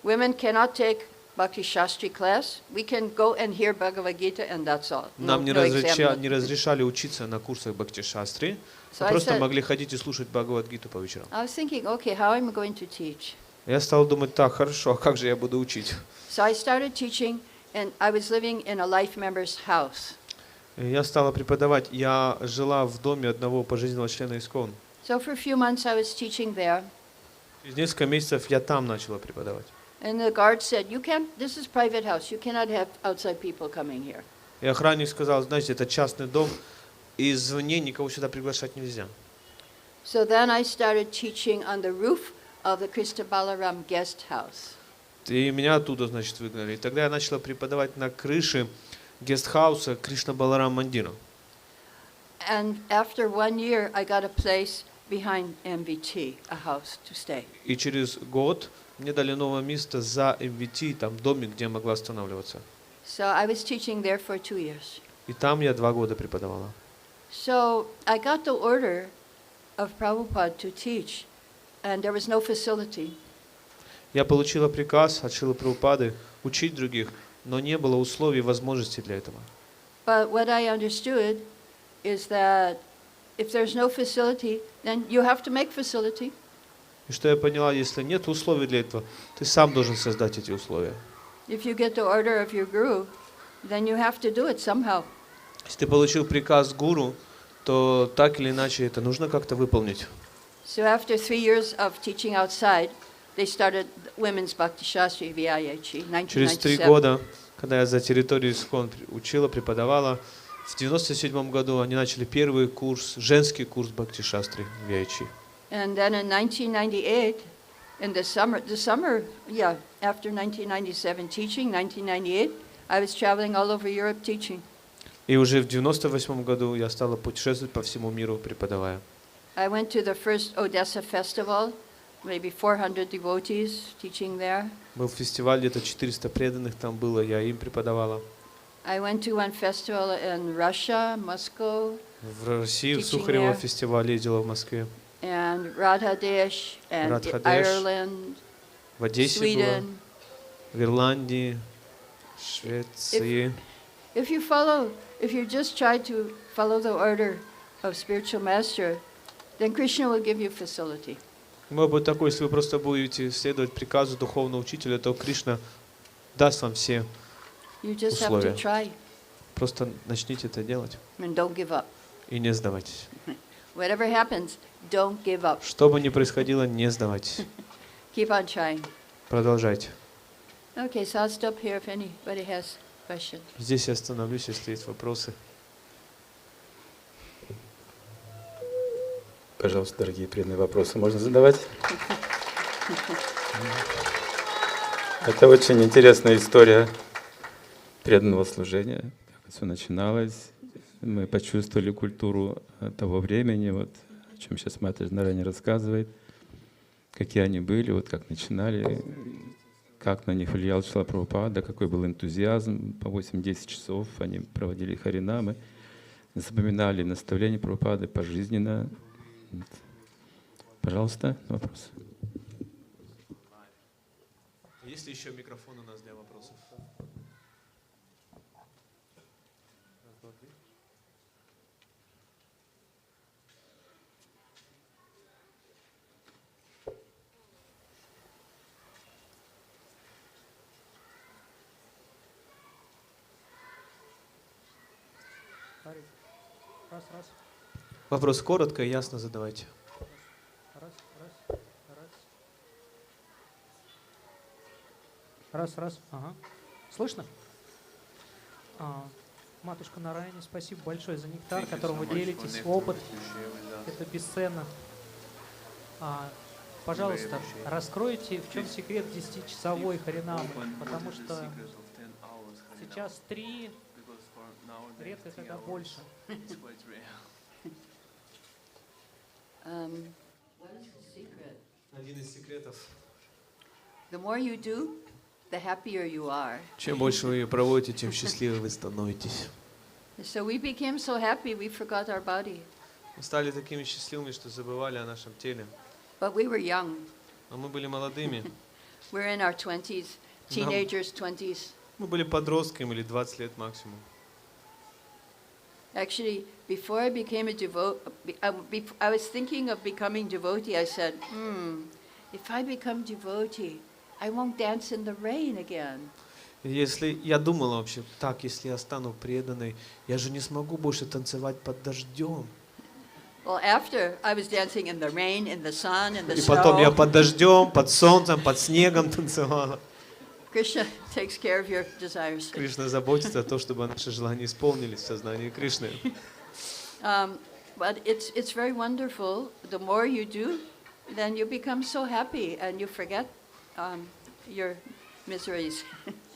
Women cannot take Bhakti Shastri class. We can go and hear Bhagavad Gita and that's all. Нам не exam. разрешали учиться на курсах Бхакти Шастри, So мы I просто said- могли ходить и слушать Бхагавад-гиту по вечерам. I was thinking, okay, how am I going to teach? Я стал думать, так, хорошо, а как же я буду учить? So I started teaching, and I was living in a life member's house. И я стала преподавать. Я жила в доме одного пожизненного члена ИСККОН. So for a few months I was teaching there, Через несколько месяцев я там начала преподавать. and the guard said, you can't, this is private house, you cannot have outside people coming here. И охранник сказал, знаете, это частный дом, и извне никого сюда приглашать нельзя. So then I started teaching on the roof of the Krishna Balaram guest house. И меня оттуда, значит, выгнали. И тогда я начала преподавать на крыше гестхауса Кришна Баларам Мандира. And after 1 year, I got a place behind MVT, a house to stay. И через год мне дали новое место за МВТ, там домик, где я могла останавливаться. So I was teaching there for 2 years. И там я 2 года преподавала. So I got the order of Prabhupada to teach, and there was no facility. Я получила приказ от Шрилы Прабхупады учить других, но не было условий и возможностей для этого. But what I understood is that if there's no facility, then you have to make facility. И что я поняла, если нет условий для этого, ты сам должен создать эти условия. if you get the order of your guru, then you have to do it somehow. Если ты получил приказ гуру, то так или иначе это нужно как-то выполнить. So after 3 years of teaching outside, they started women's Bhakti Shastri VIH, Через 3 1997. года, когда я за территорию ИСККОН учила, преподавала, в 1997 году они начали первый курс, женский курс Бхакти Шастри в VIH. And then in 1998, in the summer, after 1997 teaching, 1998, I was traveling all over Europe teaching. И уже в 1998 году я стала путешествовать по всему миру, преподавая. I went to the first Odessa festival, maybe 400 devotees teaching there. Был фестиваль, где-то 400 преданных там было, я им преподавала. I went to one festival in Russia, Moscow, В России, в Teaching Сухарево there. фестиваль ездила в Москве. and Radhadesh, and Radhadesh, Ireland, В Одессе была, Sweden. в Ирландии, Швеции. If you just try to follow the order of spiritual master, then Krishna will give you facility. Может быть такой, если вы просто будете следовать приказу духовного учителя, то Кришна даст вам все. You just have to Условия. try Просто начните это делать and don't give up. и не сдавайтесь. Whatever happens, don't give up. Что бы ни происходило, не сдавайтесь. Keep on trying. Продолжайте. Okay, so I'll stop here if anybody has questions. Здесь я остановлюсь, если есть вопросы. Пожалуйста, дорогие преданные, вопросы можно задавать? Это очень интересная история преданного служения, как все начиналось. Мы почувствовали культуру того времени, вот, о чем сейчас Матаджи Нарани рассказывает, какие они были, вот как начинали, как на них влиял Шрила Прабхупада, какой был энтузиазм. По 8-10 часов они проводили харинамы, запоминали наставления Прабхупады пожизненно. Вот. Пожалуйста, вопрос. Есть ли еще микрофон у нас для вопросов? Раз. Вопрос коротко и ясно задавайте. Раз. Ага. Слышно? Матушка Нараяни, спасибо большое за нектар, которым вы делитесь, опыт. Это бесценно. Пожалуйста, раскройте, в чем секрет 10-часовой харинамы, потому что сейчас 3, редко когда больше. What is the secret? Один из секретов. The more you do, the happier you are. Чем больше вы ее проводите, тем счастливее вы становитесь. So we became so happy we forgot our body. Мы стали такими счастливыми, что забывали о нашем теле. But we were young. А мы были молодыми. We're in our 20s, teenagers, 20s. Мы были подростками или 20 лет максимум. Actually, before I became a devotee, I was thinking of becoming devotee. I said, if I become devotee, I won't dance in the rain again. Если я думала вообще, так, если я стану преданной, я же не смогу больше танцевать под дождем. Well, after I was dancing in the rain, in the sun, in the И потом я snow. под дождем, под солнцем, под снегом танцевала. Krishna takes care of your desires. Кришна заботится о том, чтобы наши желания исполнились в сознании Кришны. But it's very wonderful. The more you do, then you become so happy and you forget your miseries.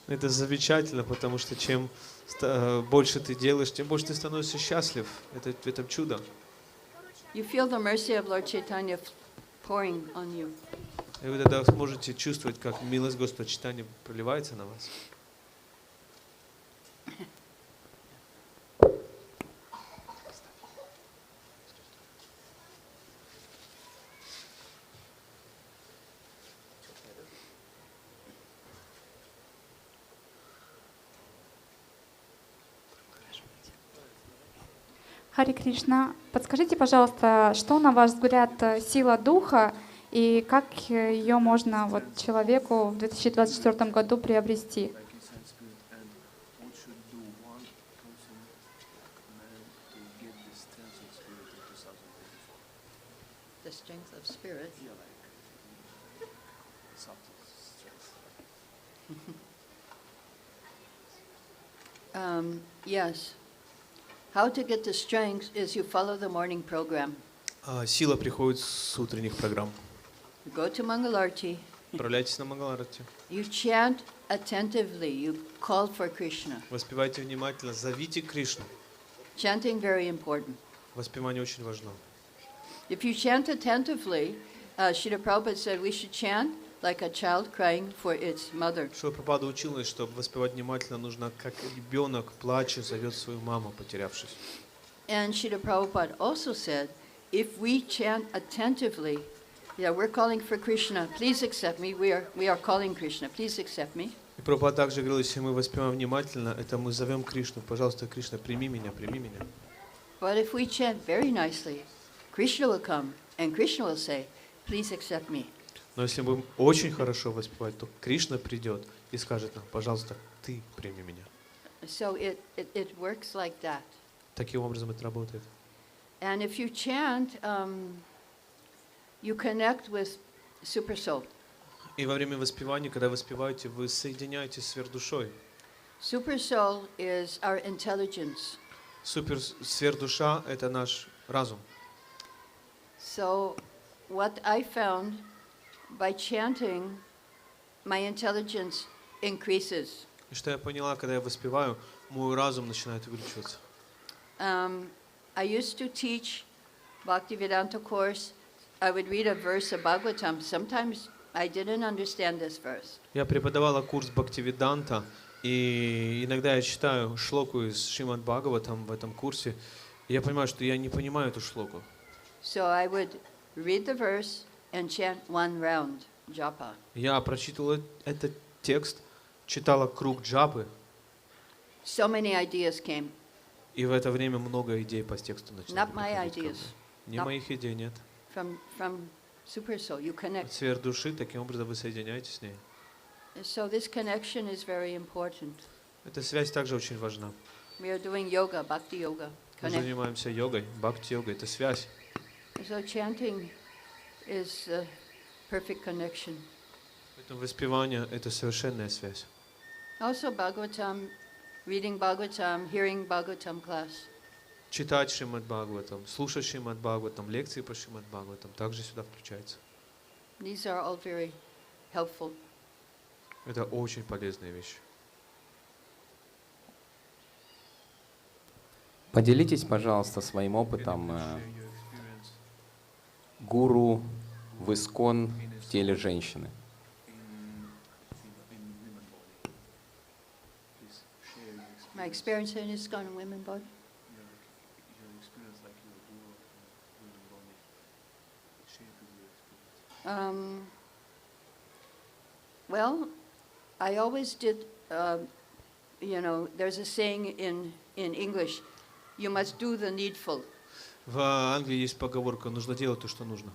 Это замечательно, потому что чем больше ты делаешь, тем больше ты становишься счастлив. Это чудо. You feel the mercy of Lord Chaitanya pouring on you. И вы тогда сможете чувствовать, как милость Господа Чайтаньи проливается на вас. Хари Кришна, подскажите, пожалуйста, что, на ваш взгляд, сила духа и как ее можно человеку в 2024 году приобрести? the strength of spirit. Yes. How to get the strength is you follow the morning program. Сила приходит с утренних программ. You go to Mangalarti. Отправляйтесь на Мангаларати. You chant attentively. You call for Krishna. Воспевайте внимательно, зовите Кришну. Chanting very important. Воспевание очень важно. If you chant attentively, Srila Prabhupada said we should chant like a child crying for its mother. Шрила Прабхупада учил нас, чтобы воспевать внимательно, нужно, как ребенок, плача, зовет свою маму, потерявшись. And Srila Prabhupada also said, if we chant attentively, yeah, we're calling for Krishna, please accept me. We are calling Krishna, please accept me. И Прабхупада также говорил, если мы воспеваем внимательно, это мы зовем Кришну. Пожалуйста, Кришна, прими меня, прими меня. But if we chant very nicely, Krishna will come and Krishna will say, please accept me. Но если мы будем очень хорошо воспевать, то Кришна придет и скажет нам, пожалуйста, ты прими меня. So it works like that. Таким образом это работает. And if you chant, you connect with Super Soul. И во время воспевания, когда вы воспеваете, вы соединяетесь с сверхдушой. Super Soul is our intelligence. Сверхдуша — это наш разум. So what I found by chanting, my intelligence increases. И что я поняла, когда я воспеваю, мой разум начинает увеличиваться. I used to teach Bhaktivedanta course. I would read a verse of Bhagavatam. Sometimes I didn't understand this verse. Я преподавала курс Бхактивиданта, и иногда я читаю шлоку из Шримад Бхагаватам в этом курсе, и я понимаю, что я не понимаю эту шлоку. So I would read the verse and chant one round, japa. Я прочитывала этот текст, читала круг джапы, So many ideas came. и в это время много идей по тексту начинали Not my приходить ко мне. ideas. Не Not- моих идей, нет. From Super Soul. You От connect. сверхдуши, таким образом вы соединяетесь с ней. So this connection is very important. Эта связь также очень важна. We are doing yoga, bhakti yoga. Мы Connect. занимаемся йогой, бхакти-йогой, это связь. So chanting is a perfect connection. Поэтому воспевание — это совершенная связь. Also Bhagavatam, reading Bhagavatam, hearing Bhagavatam class. Читать Шримад Бхагаватам, слушать Шримад Бхагаватам, лекции по Шримад Бхагаватам также сюда включается. These are all very helpful. Это очень полезная вещь. Поделитесь, пожалуйста, своим опытом гуру в искон в теле женщины. My experience in ISKCON and women body. Well, I always did, there's a saying in English, you must do the needful. В Англии есть поговорка: нужно делать то, что нужно.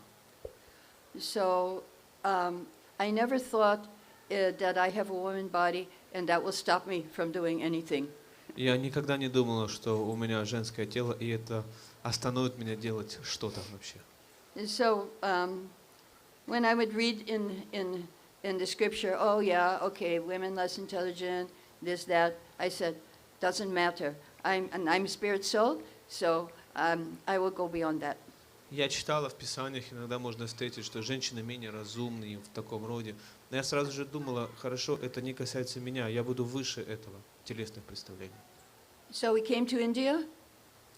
So I never thought that I have a woman body and that will stop me from doing anything. Я никогда не думала, что у меня женское тело, и это остановит меня делать что-то вообще. And so when I would read in the scripture, oh yeah, okay, women less intelligent, this, that, I said, doesn't matter. I'm spirit soul, so I will go beyond that. Я читала в Писаниях, иногда можно встретить, что женщины менее разумные в таком роде. Но я сразу же думала, хорошо, это не касается меня, я буду выше этого, телесных представлений. So we came to India.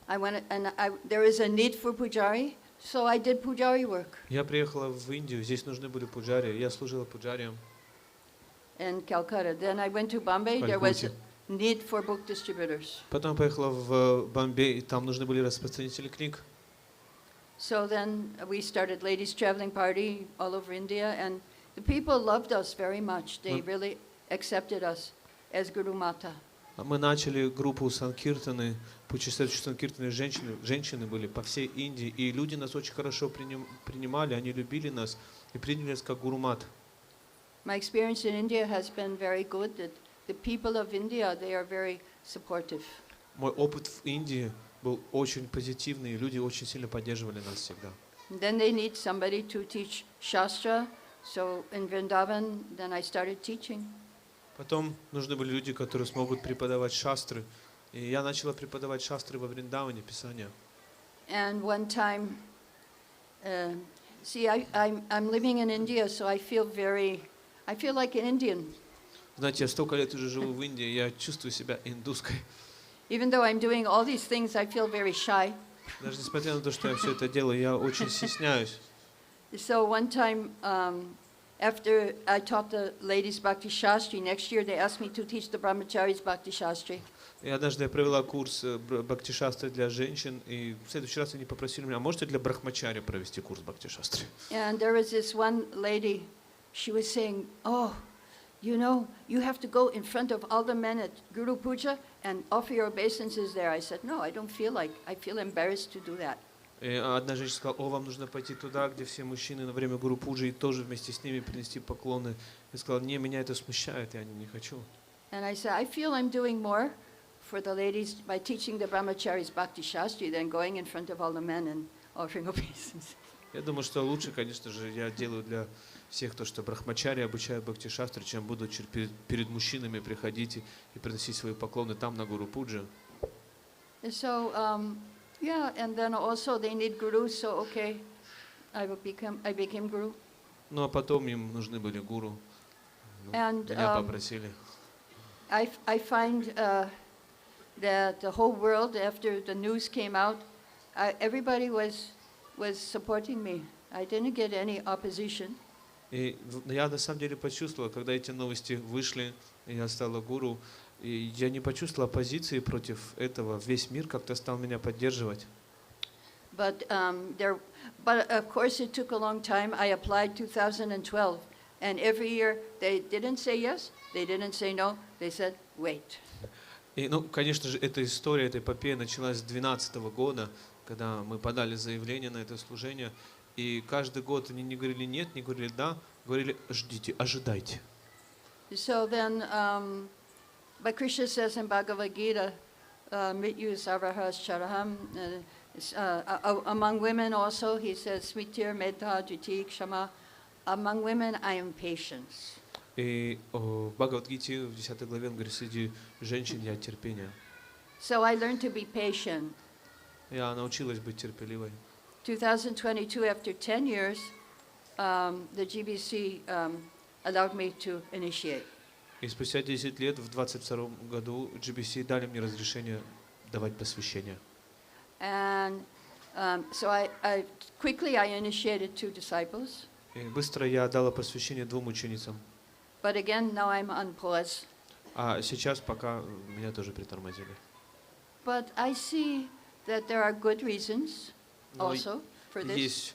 There is a need for pujari, so I did pujari work Я приехала в Индию, здесь нужны были пуджари, я служила пуджарием. in Calcutta. Then I went to Bombay. There was a need for book distributors. Потом поехала в Бомбей, там нужны были распространители книг. So then we started ladies traveling party all over India, and the people loved us very much. They really accepted us as Guru Mata. Мы начали группу Санкиртаны, путешествующие Санкиртаны, женщины были по всей Индии, и люди нас очень хорошо принимали, они любили нас и приняли нас как гурумат. My experience in India has been very good. That the people of India, they are very supportive. Мой опыт в Индии был очень позитивный, и люди очень сильно поддерживали нас всегда. Then they need somebody to teach Shastra. So in Vrindavan, then I started teaching. Потом нужны были люди, которые смогут преподавать шастры. И я начала преподавать шастры во Вриндаване, Писания. And one time, I'm living in India, so I feel like an Indian. Знаете, я столько лет уже живу в Индии, я чувствую себя индуской. Even though I'm doing all these things, I feel very shy. Даже несмотря на то, что я все это делаю, я очень стесняюсь. So one time, after I taught the ladies Bhakti Shastri, next year they asked me to teach the brahmacharis Bhakti Shastri. И однажды я провела курс бхакти-шастры для женщин, и в следующий раз они попросили меня, а можете для брахмачари провести курс бхакти-шастры? And there was this one lady, she was saying, oh, you know, you have to go in front of all the men at Guru Puja and offer your obeisances there. I said, no, I feel embarrassed to do that. И одна женщина сказала, о, вам нужно пойти туда, где все мужчины на время Гуру Пуджи, и тоже вместе с ними принести поклоны. Я сказала, не, меня это смущает, я не хочу. And I said, I feel I'm doing more for the ladies by teaching the brahmacharis Bhakti Shastri than going in front of all the men and offering obeisances. Я думаю, что лучше, конечно же, я делаю для всех то, что брахмачари обучают бхакти-шастры, чем буду перед мужчинами приходить и приносить свои поклоны там, на Гуру Пуджи. So, yeah, and then also they need gurus, so okay, I became guru. Ну, а потом им нужны были гуру. And меня попросили. I find that the whole world, after the news came out, everybody was supporting me. I didn't get any opposition. И я на самом деле почувствовал, когда эти новости вышли, и я стала гуру, и я не почувствовал оппозиции против этого. Весь мир как-то стал меня поддерживать. But of course it took a long time. I applied 2012, and every year they didn't say yes, they didn't say no, they said wait. И, ну, конечно же, эта история, эта эпопея началась с 2012 года, когда мы подали заявление на это служение, и каждый год они не говорили нет, не говорили да, говорили ждите, ожидайте. So then, but Krishna says in Bhagavad Gita, Mrityu Sarvahas Charaham, among women also, he says, Smitir Medha Jiti Kshama, among women I am patience. И в Бхагавад-гите, в 10 главе, он говорит, среди женщин я терпение. So I learned to be patient. Я научилась быть терпеливой. 2022, after 10 years, the GBC allowed me to initiate. И спустя 10 лет, в 22 году, GBC дали мне разрешение давать посвящение. And so I quickly initiated 2 disciples. И быстро я дала посвящение 2 ученицам. But again, now I'm on pause. А сейчас пока меня тоже притормозили. But I see that there are good reasons also for this. Есть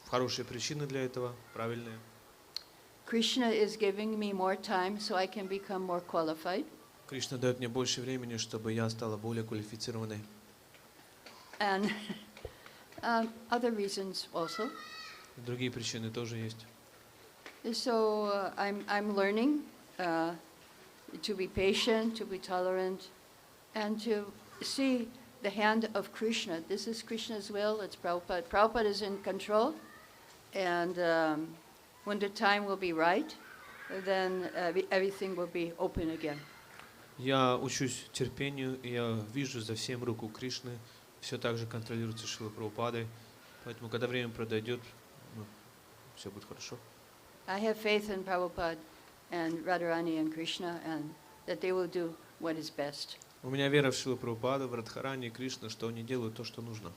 хорошие причины для этого, правильные. Krishna is giving me more time so I can become more qualified. Кришна дает мне больше времени, чтобы я стала более квалифицированной. And other reasons also. Другие причины тоже есть. So I'm learning to be patient, to be tolerant, and to see the hand of Krishna. This is Krishna's will. It's Prabhupada. Prabhupada is in control, and when the time will be right, then everything will be open again. Я учусь терпению, и я вижу за всем руку Кришны. Все так же контролируется Шрилой Прабхупадой. Поэтому, когда время пройдет, все будет хорошо. I have faith in Prabhupada and Radharani and Krishna, and that they will do what is best. У меня вера в Шрилу Прабхупаду, в Радхарани и Кришну, что они делают то, что нужно.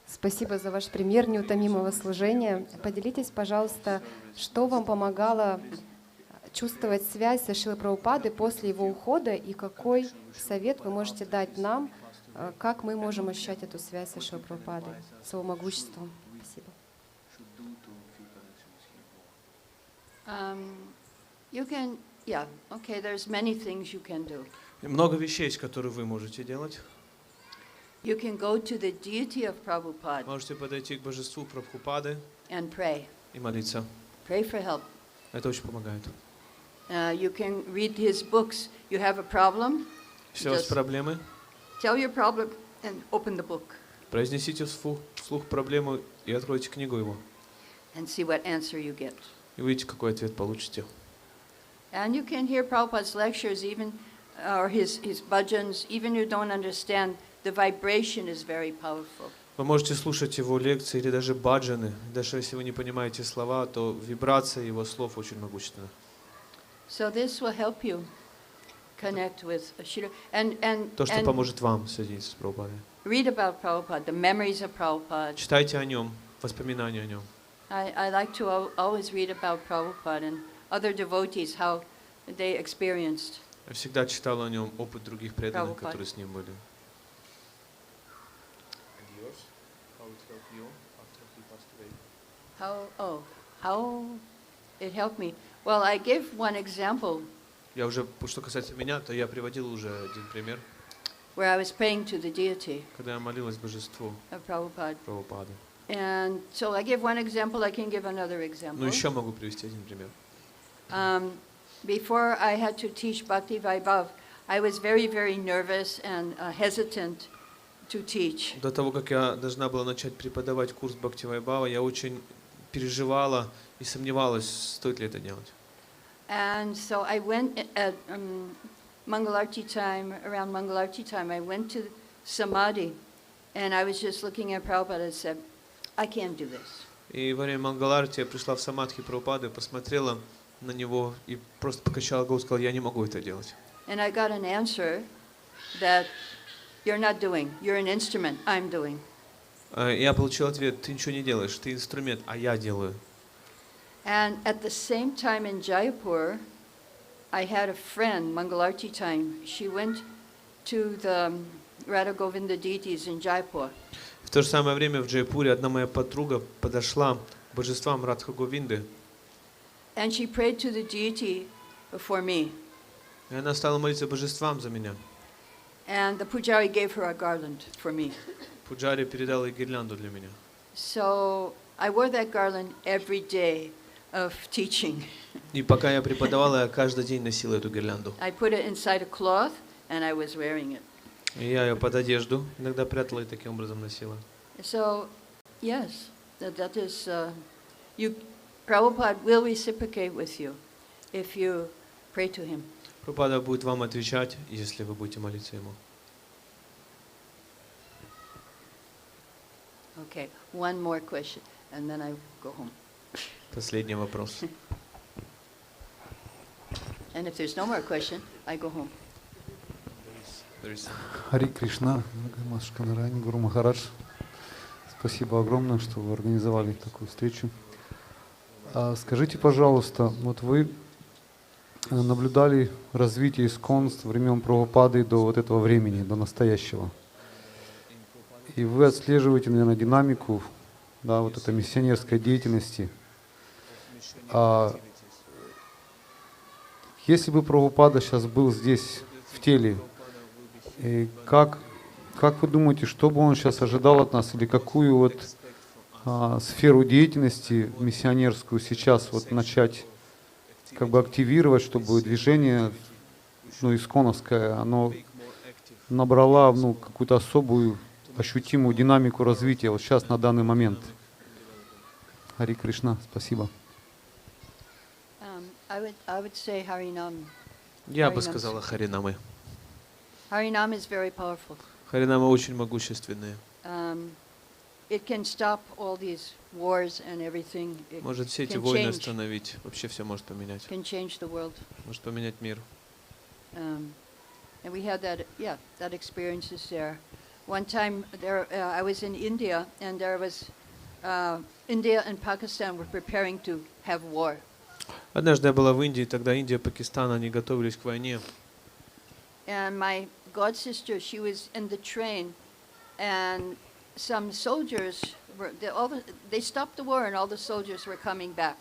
Спасибо за ваш пример неутомимого служения. Поделитесь, пожалуйста, что вам помогало чувствовать связь со Шрилой Прабхупадой после его ухода, и какой совет вы можете дать нам, как мы можем ощущать эту связь со Шрилой Прабхупадой, с его могуществом. Спасибо. There's many things you can do. Много вещей, которые вы можете делать. You can go to the deity of Prabhupada. Можете подойти к божеству Прабхупады and pray. И молиться. Pray for help. Это очень помогает. You can read his books. You have a problem, Если у вас just проблемы, tell your problem and open the book произнесите вслух проблему и откройте книгу его. and see what answer you get. И увидите, какой ответ получите. And you can hear Prabhupada's lectures, even or his bhajans, even you don't understand. The vibration is very powerful. Вы можете слушать его лекции или даже баджаны. Даже если вы не понимаете слова, то вибрация его слов очень могущественна. So this will help you connect with Srila and То, что поможет вам соединиться с Прабхупадой. read about Prabhupada, the memories of Prabhupada. Читайте о нем, воспоминания о нем. I like to always read about Prabhupada and other devotees, how they experienced. Я всегда читал о нем опыт других преданных, Прабхупад. которые с ним были. How it helped me. Well, I give one example Я уже, что касается меня, то я приводил уже один пример, where I was praying to the deity когда я молилась божеству of Prabhupada. Прабхупады. And so I give one example, I can give another Но example. еще могу привести один пример. Before I had to teach Bhakti Vaibhav, I was very, very nervous and hesitant to teach. До того, как я должна была начать преподавать курс Бхакти Вайбхава, я очень переживала и сомневалась, стоит ли это делать. And so I went at Mangalarti time, around Mangalarti time, I went to Samadhi, and I was just looking at Prabhupada and said, I can't do this. И во время Мангаларти я пришла в самадхи Прабхупады, посмотрела на него и просто покачала голову и сказала, я не могу это делать. And I got an answer that you're not doing. You're an instrument. I'm doing. Я получил ответ, ты ничего не делаешь, ты инструмент, а я делаю. And at the same time in Jaipur, I had a friend, Mangalarti time. She went to the Radha Govinda deities in Jaipur. В то же самое время в Джайпуре одна моя подруга подошла к божествам Радха Говинды, And she prayed to the deity for me. и она стала молиться божествам за меня. And the pujari gave her a garland for me. Пуджари передал ей гирлянду для меня. So I wore that garland every day of teaching. И пока я преподавала, я каждый день носила эту гирлянду. I put it inside a cloth and I was wearing it. И я ее под одежду иногда прятала и таким образом носила. So, yes, that is, Prabhupada will reciprocate with you if you pray to him. Прабхупада будет вам отвечать, если вы будете молиться ему. Okay, one more question, and then I go home. Последний вопрос. And if there's no more question, I go home. Хари Кришна, Машканарани, Гуру Махарадж. Спасибо огромное, что вы организовали такую встречу. Скажите, пожалуйста, вот вы наблюдали развитие ИСККОН с времен Прабхупады до вот этого времени, до настоящего. И вы отслеживаете, наверное, динамику, да, вот этой миссионерской деятельности. Если бы Прабхупада сейчас был здесь в теле, и как вы думаете, что бы он сейчас ожидал от нас, или какую вот сферу деятельности миссионерскую сейчас вот начать как бы активировать, чтобы движение, ИСККОНовское, оно набрало какую-то особую ощутимую динамику развития вот сейчас на данный момент? Хари Кришна, спасибо. I would say Harinam. Я бы сказала Харинамы. Harinam is very powerful. Харинамы очень могущественные. It can stop all these wars and everything. It Может все эти can войны change, остановить, вообще все может поменять. can change the world. Может поменять мир. And we had that experience is there. One time there, I was in India, and there was India and Pakistan were preparing to have war. Однажды я была в Индии, тогда Индия и Пакистан, они готовились к войне. And my god sister, she was in the train, and some soldiers they stopped the war, and all the soldiers were coming back.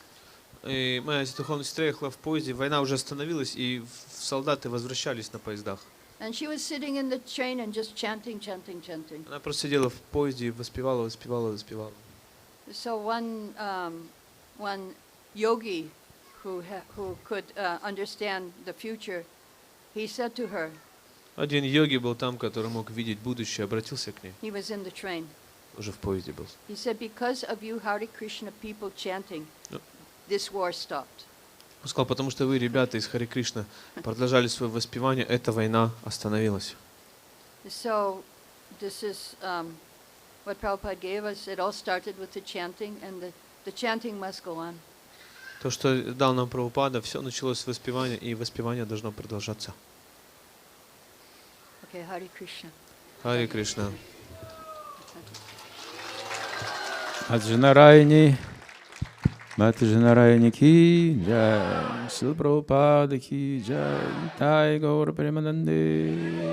И моя духовная сестра ехала в поезде, война уже остановилась, и солдаты возвращались на поездах. And she was sitting in the train and just chanting. Она просто сидела в поезде и воспевала. So one yogi who could understand the future, he said to her, Один йоги был там, который мог видеть будущее, обратился к ней. he was in the train. Уже в поезде был. He said, because of you, Hare Krishna people chanting, this war stopped. Он сказал, потому что вы, ребята из Харе Кришна, продолжали свое воспевание, эта война остановилась. So this is what Prabhupada gave us. It all started with the chanting, and the chanting must go on. То, что дал нам Прабхупада, все началось с воспевания, и воспевание должно продолжаться. Okay, Hare Krishna. Харе Кришна. Аджанарайни, Матаджанарайни ки джай, Шрила Прабхупада ки джай, Нитай Гаура Премананде.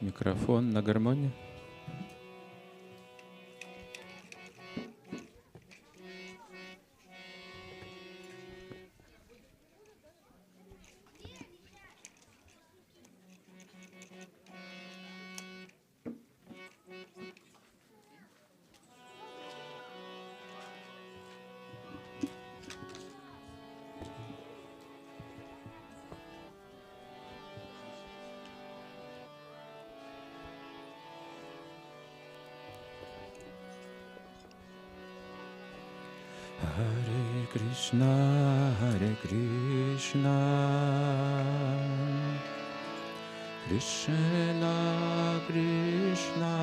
Микрофон на гармонии. Харе Кришна, Кришна Кришна,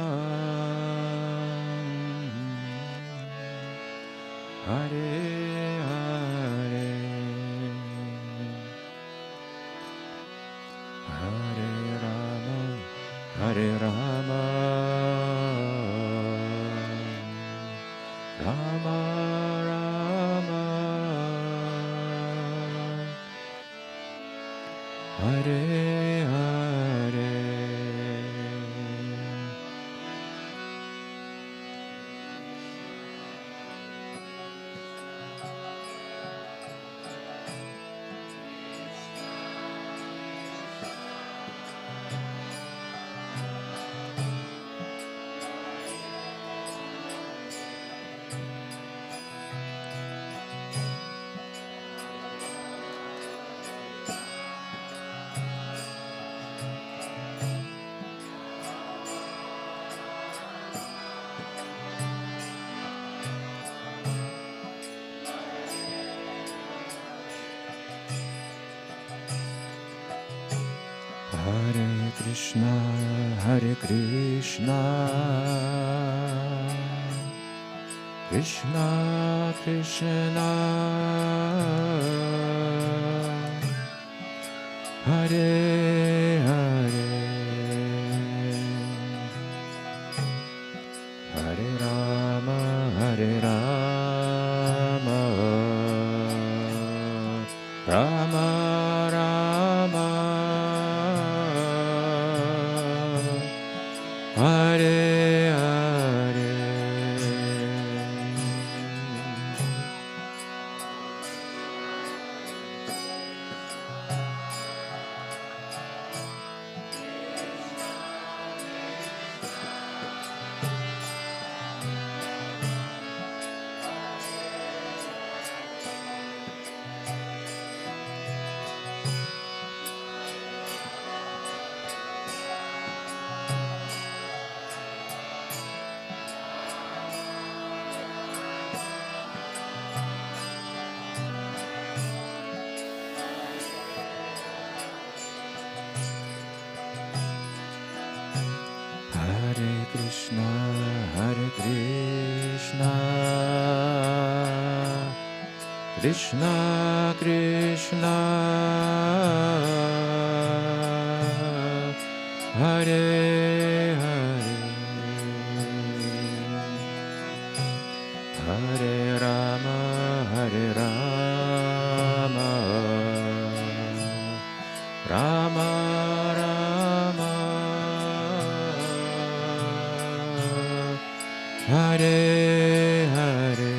Харе Харе, Харе Рама, Харе Рама, Рама Рама, Харе Харе. Hare Krishna, Hare Krishna, Krishna Krishna, Hare Hare, Hare Rama, Hare Rama, Rama Rama, Hare Hare. Hare Krishna, Hare Krishna, Krishna Krishna, Hare Hare, Hare Rama, Hare Rama, Rama Rama, Hare Hare.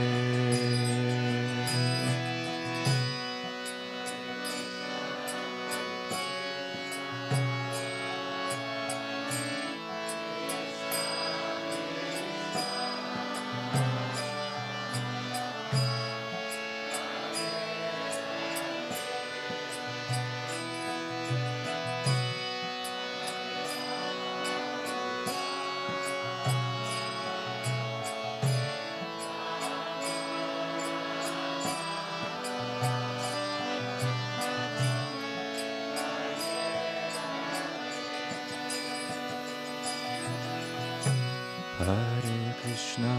Hare Krishna,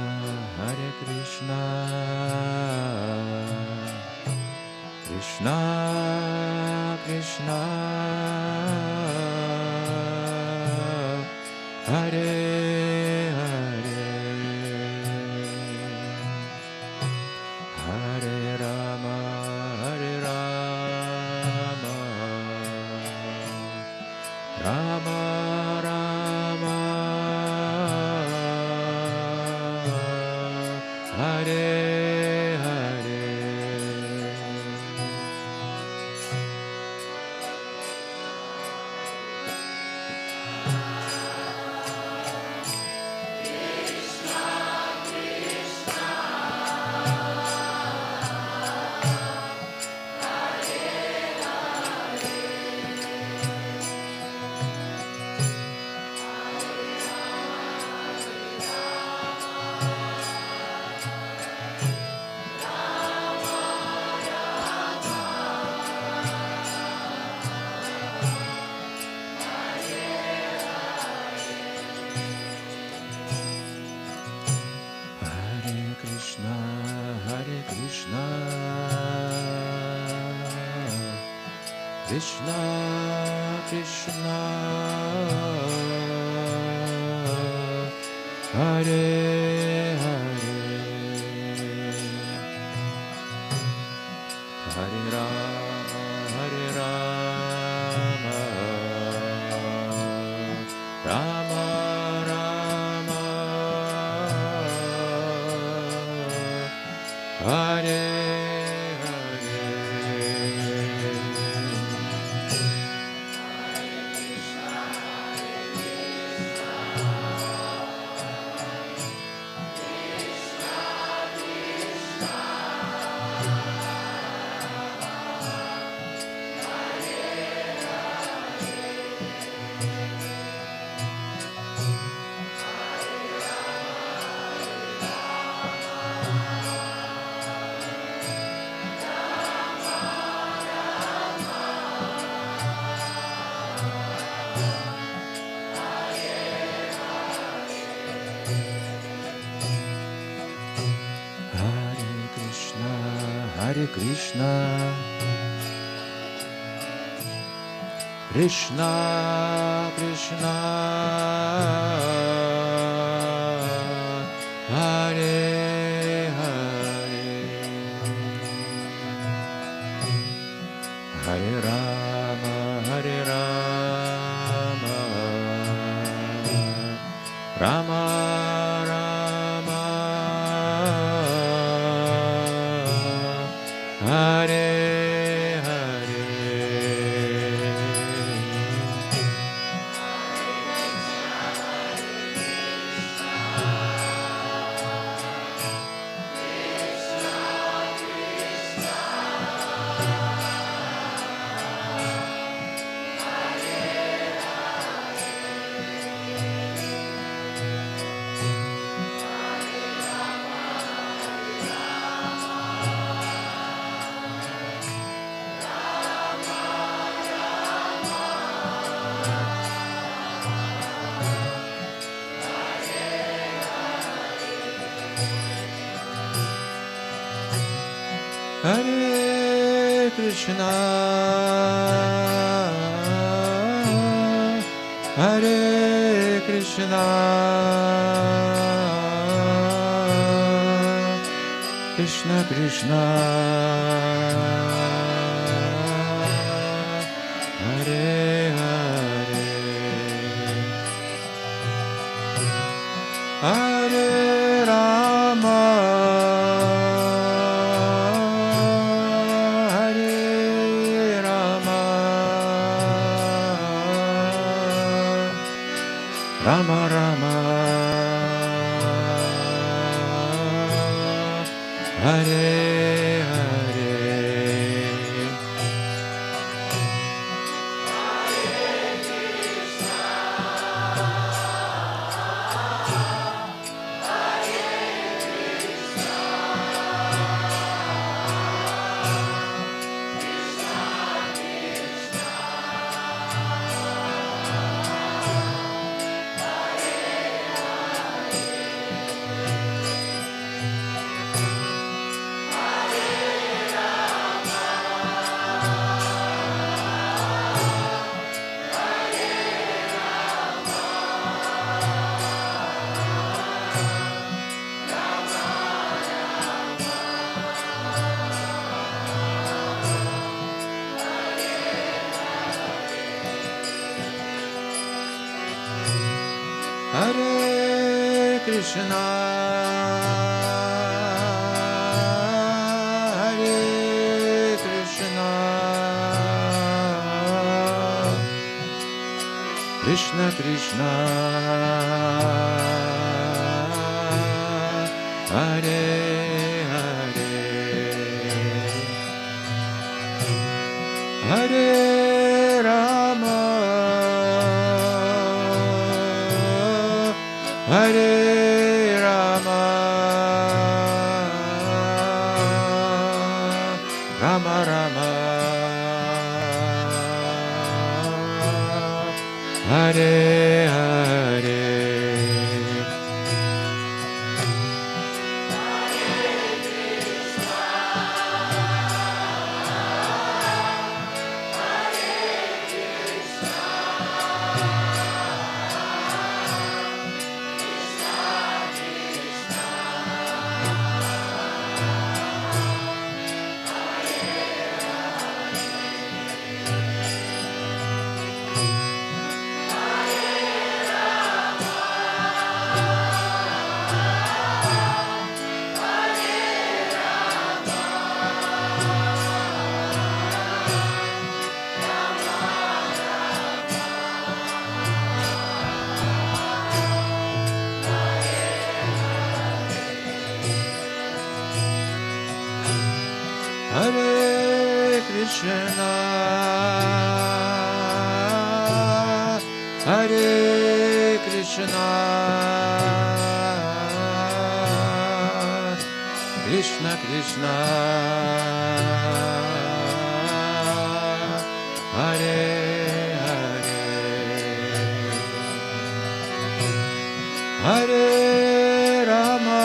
Hare Krishna, Krishna Krishna, Hare Hare, Hare Rama, Hare Rama, Rama Rama, Hare Hare. Hare Krishna, Hare Krishna, Krishna Krishna, Hare Hare, Hare Rama, Hare Rama, Rama Rama, Hare Hare. Hare Krishna, Hare Krishna, Krishna Krishna, Hare Hare, Hare Rama, Hare Rama, Rama Rama, Hare Hare. Hare Krishna, Hare Krishna, Krishna Krishna, Hare Hare, Hare Rama, Rama Rama, Hare Hare, Hare Krishna, Hare Krishna, Krishna Krishna, Hare Hare, Hare Rama, Hare Rama, Rama Rama, Hare Hare, Hare Krishna, Hare Krishna, Krishna Krishna, Hare Hare, Hare Rama,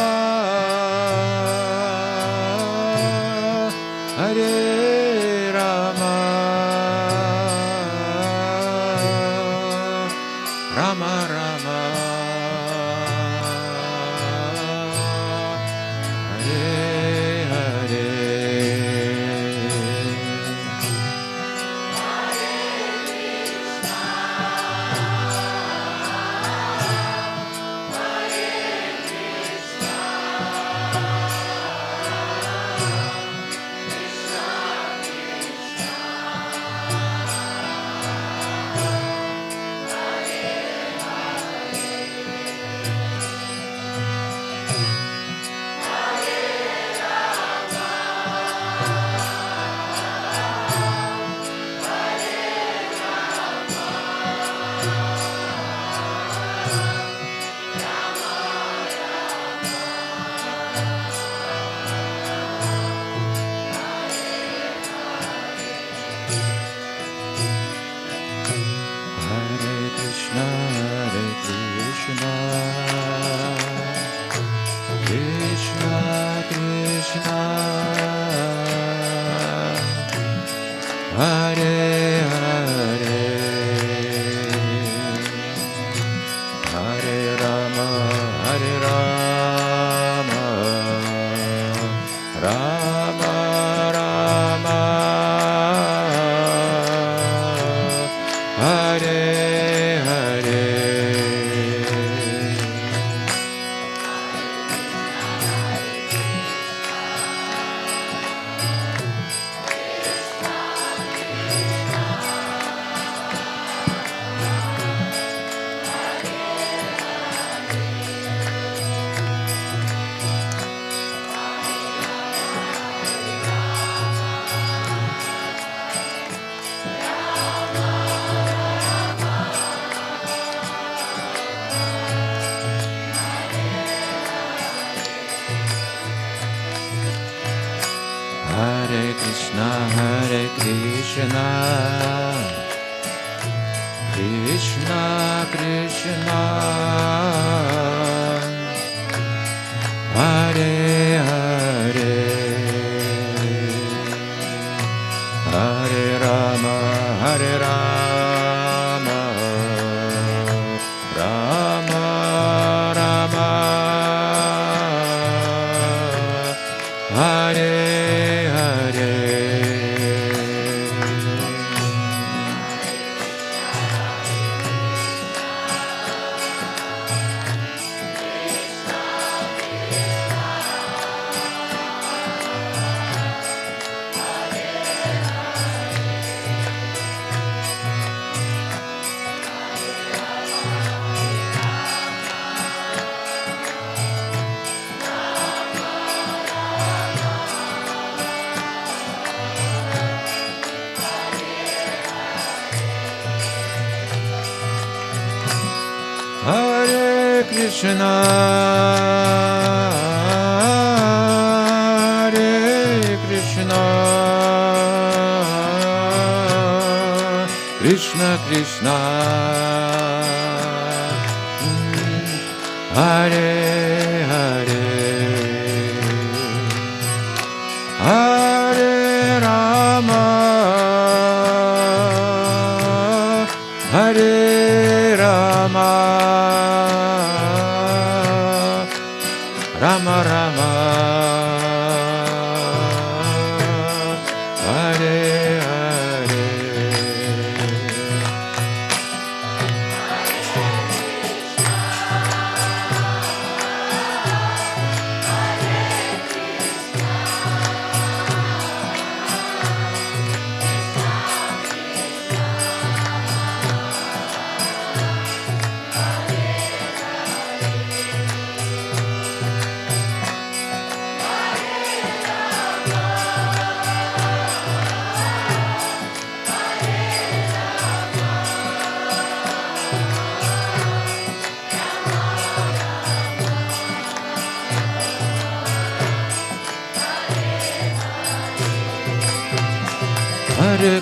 Hare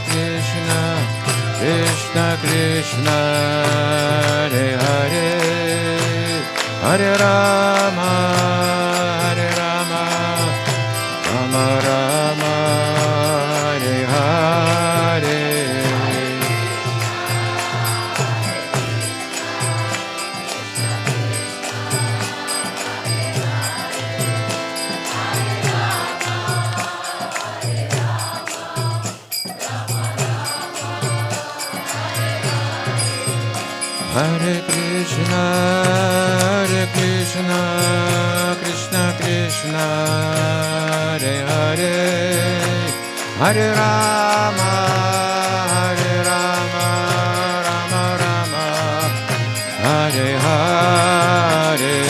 Krishna, Krishna Krishna, Hare Hare, Hare Rama, Rama Rama, Hare Hare. Hare Krishna, Krishna Krishna, Hare Hare, Hare Rama, Rama Rama, Hare Hare.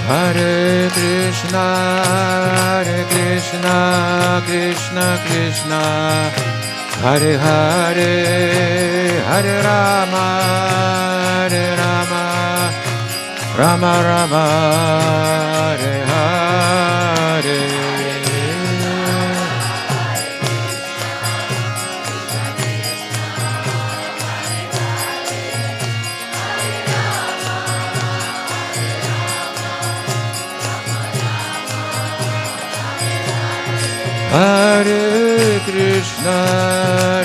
Hare Krishna, Krishna Krishna, Hare Hare, Hare Rama, Rama Rama, Hare Hare. Hare Krishna,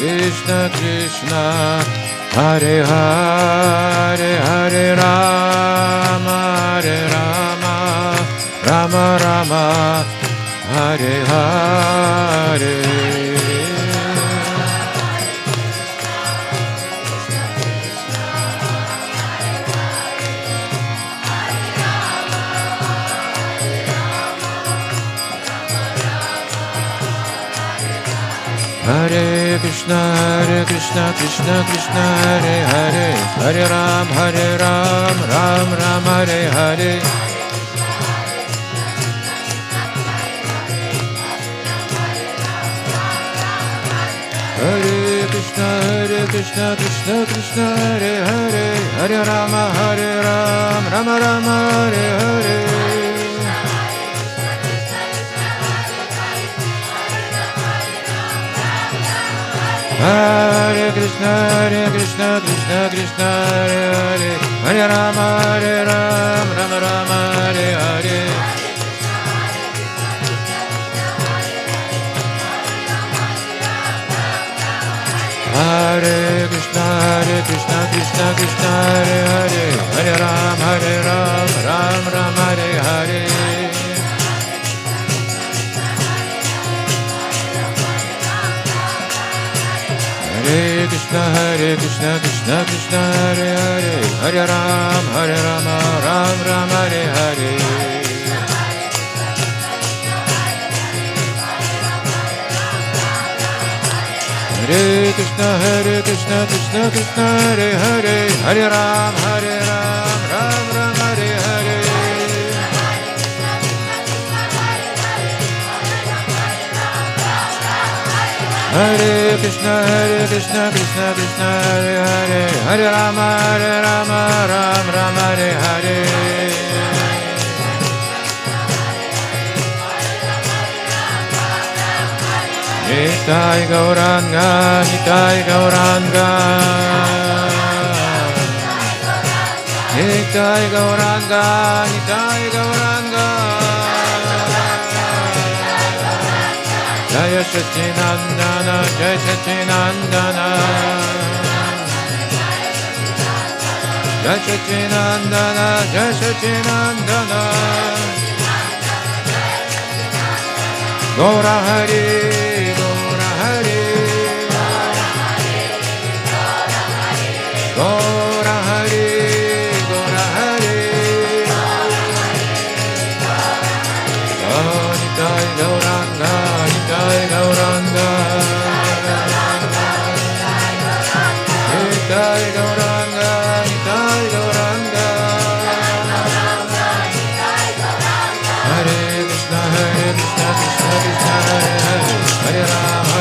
Krishna Krishna, Hare Hare, Hare Rama, Rama Rama, Hare Hare. Hare Krishna, Krishna Krishna, Hare Hare, Hare Ram, Ram Ram, Hare Hare. Hare Krishna, Krishna Krishna, Hare Hare, Hare Rama, Rama Rama, Hare Hare. Hare Krishna, Krishna Krishna, Hare Hare, Hare Rama, Rama Rama, Hare Hare. Hare Krishna, Krishna Krishna, Hare Hare, Hare Rama, Rama Hare Hare. Hare Krishna, Krishna Krishna, Hare Hare, Hare Rama, Ram Hare Hare. Hare Krishna, Krishna Krishna, Hare Hare, Hare Rama, Ram Hare Hare. Hare Krishna, Krishna Krishna, Hare Hare, Hare Rama, Ram Hare Hare. Nitai Gauranga, Nitai Gauranga, Nitai Gauranga, Nitai Gauranga. Jaya Sacinandana, Jaya Sacinandana, Jaya Sacinandana, Jaya Sacinandana. Gaura Hari, Gaura Hari, Gaura Hari, Gaura Hari. Nitai Gauranga, Nitai Gauranga, Nitai Gauranga, Nitai Gauranga. Hare Krishna, Krishna Krishna, Hare Hare, Hare Rama,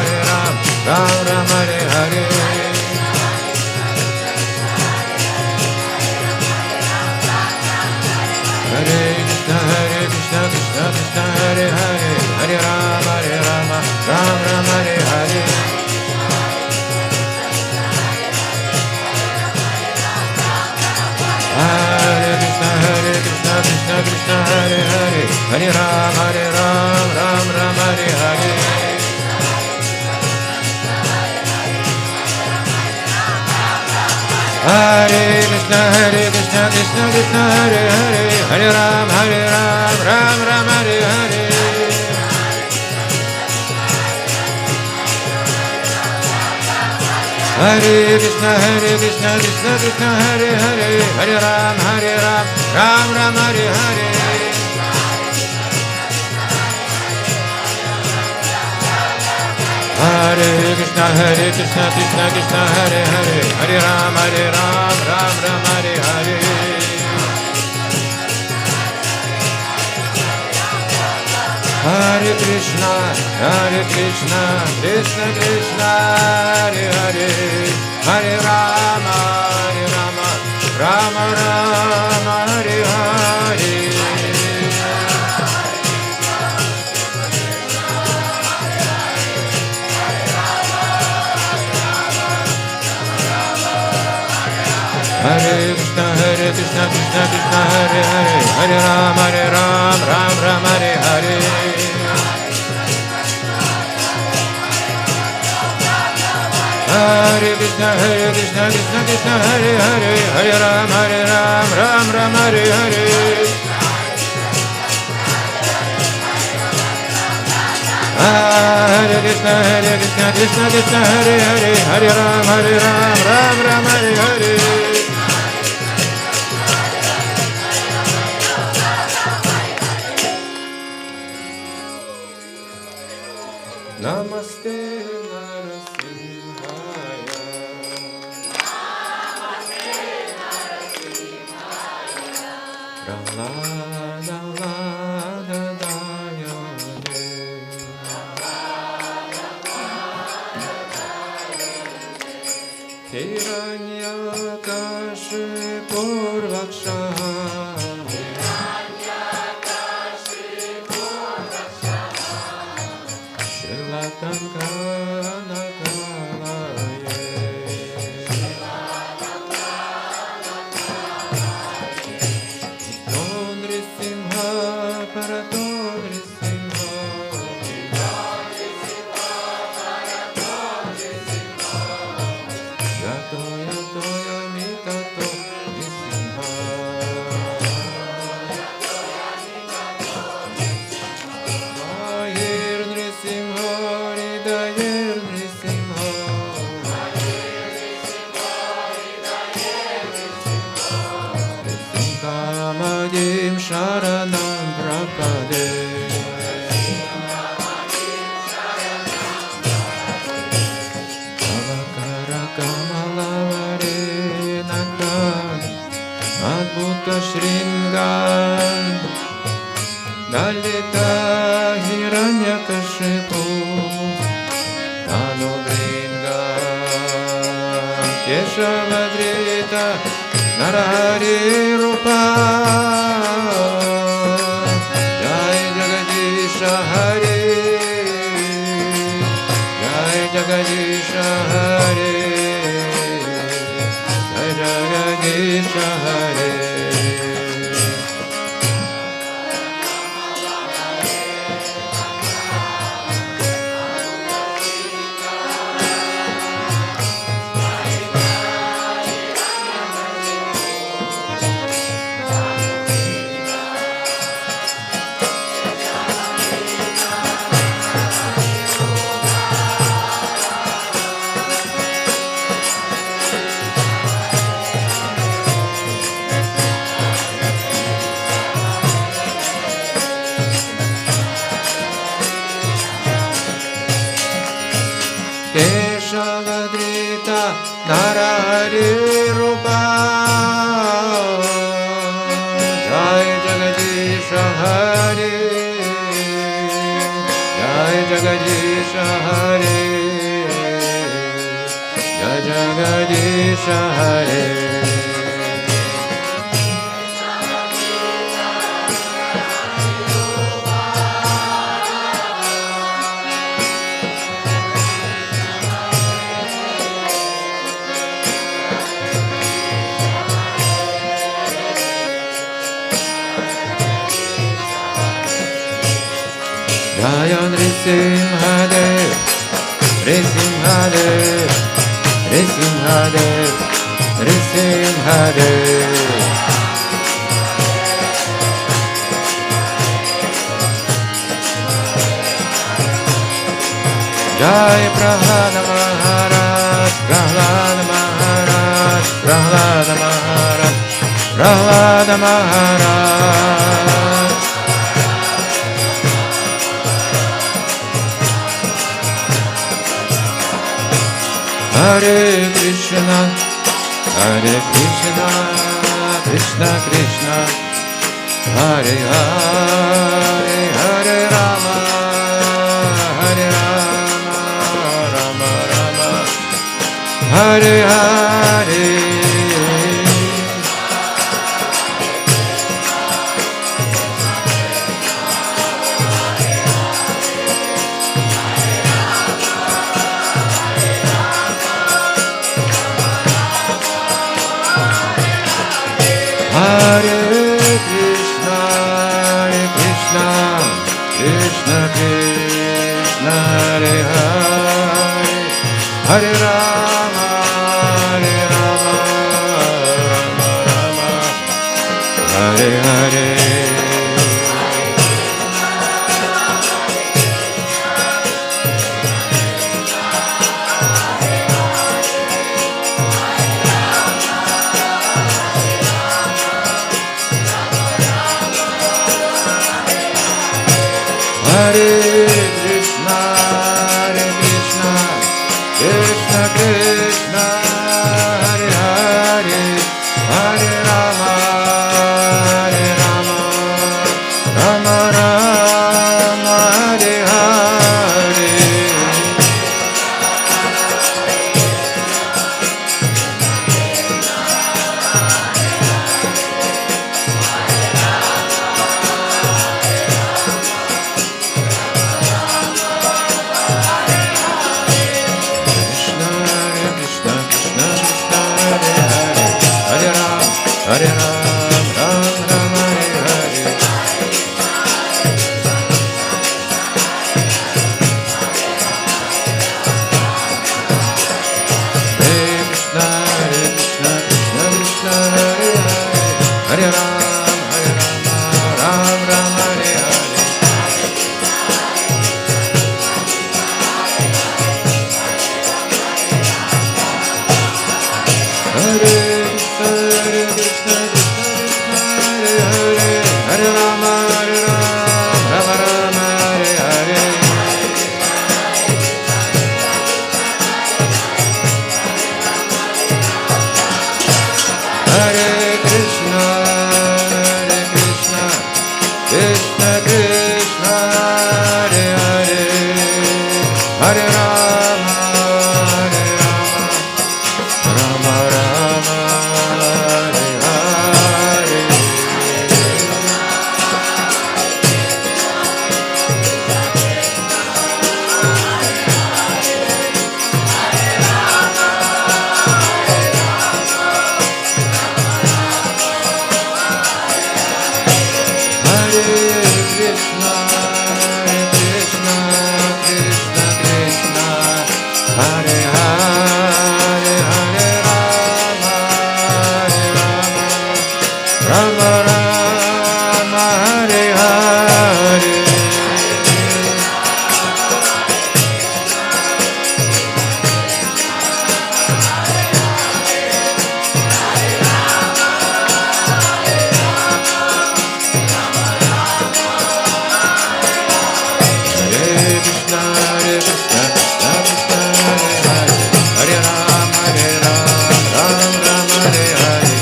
Ram Hare Hare. Hare Krishna, Krishna Hare Hare, Hare Rama, Ram Hare Hare. Hare Krishna, Krishna Hare Hare, Hare Rama, Ram Hare Hare. Hare Krishna, Krishna Krishna, Hare Hare, Hare Ram, Ram Ram, Hare Hare. Hare Krishna, Krishna Krishna, Hare Hare, Hare Ram, Ram Ram, Hare Hare. Hare Krishna, Krishna Krishna, Hare Hare, Hare Ram, Ram Ram, Hare Hare. Hare Krishna, Krishna Krishna, Hare Hare, Hare Rama, Rama Rama, Hare Hare. Hare Krishna, Krishna Krishna, Hare Hare, Hare Ram, Ram Ram, Hare Hare. Hare Krishna, Krishna Krishna, Hare Hare, Hare Ram, Ram Ram, Hare Hare. Hare Krishna, Krishna Hare Hare, Hare Ram, Ram Ram, Hare Hare. Namaste Narasimhaya. Hiranyakashi Sharanam Prapade. Avakara Kamalavare Nakan Adbhuta Shringan Dalita Hiranyakashipu Tanubringan Keshavadrita Narahari Rupa Hare Jai Jagadisha Hare Jai Jagadisha Hare. Keshavadrita Narahari Rupa Jai Jagadisha Hare Jai Jagadisha Hare Jai Jagadisha Hare. Jaya Nrisimhadev, Nrisimhadev, Nrisimhadev, Risim Hare. Jai Prahlada Maharaj, Prahlada Maharaj, Prahlada Maharaj, Prahlada Maharaj. Hare Krishna, Hare Krishna, Krishna Krishna, Hare Hare, Hare Rama, Hare Rama, Rama Rama, Hare Hare. Hare Krishna, Krishna Krishna, Hare Hare, Hare Rama, Rama Rama, Hare Hare. Hare Krishna, Krishna Krishna, Hare Hare, Hare Rama, Rama Rama, Hare Hare. Hare Ram, Ram Ram, Hare Hare. Hare Krishna, Krishna Krishna, Hare Hare. Hare Ram, Ram Ram, Hare Hare. Hare Krishna, Krishna Krishna, Hare Hare. Hare Rama, Rama Rama, Hare Hare. Hare Krishna, Krishna Krishna, Hare Hare. Hare Rama, Rama Rama, Hare Hare. Hare Krishna, Krishna Krishna Krishna, Hare Hare, Hare Rama, Rama Rama, Hare Hare. Hare Krishna, Krishna Krishna, Hare Rama, Ram Ram, Hare Hare.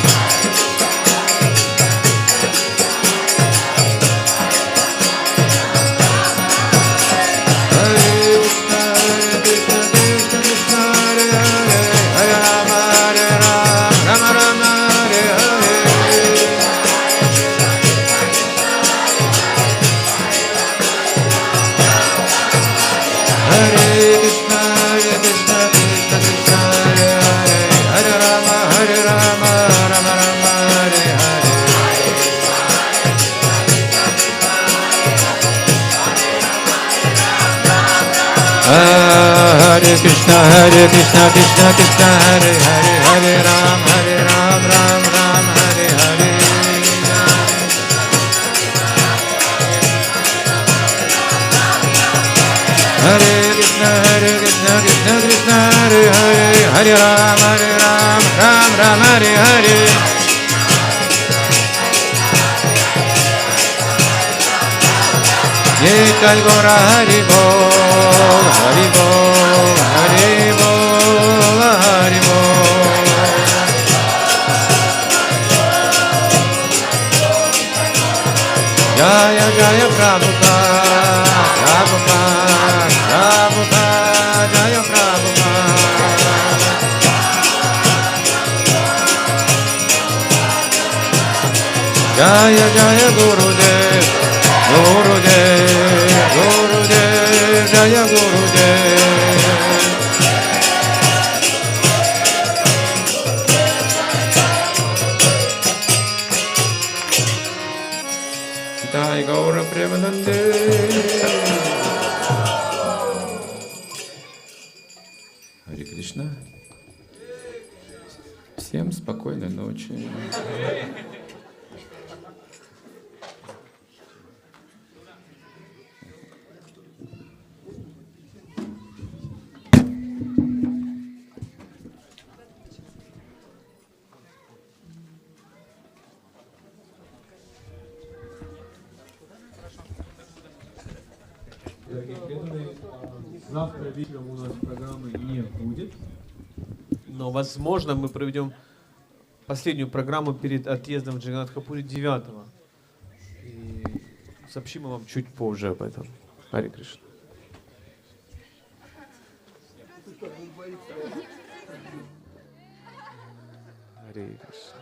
Hare Krishna, Krishna Krishna, Hare Hare, Hare Rama, Rama Rama, Hare Hare. Hare Krishna, Krishna Krishna, Hare Hare, Hare Rama, Rama Rama, Hare Hare. Hare Krishna, Krishna Krishna, Hare Hare, Hare Ram, Hare Krishna, Krishna, Hare Hare, Hare Ram, Ram Ram, Hare Hare. Nitai Gaura Hari Bol, Hari Bol, Hari Bol, Hari Bol. Jaya Jaya Prabhupada, Prabhupada, Prabhupada, Jaya Prabhupada. Jaya Jaya Gurudev, Gurudev, Gurudev, Jaya Gurudev. Nitai Gaura Premanande. Харе Кришна. Всем спокойной ночи. Дорогие преданные, завтра вечером у нас программы не будет, но, возможно, мы проведем последнюю программу перед отъездом в Джаганнатхапури 9-го. И сообщим вам чуть позже об этом. Харе Кришна. Харе Кришна.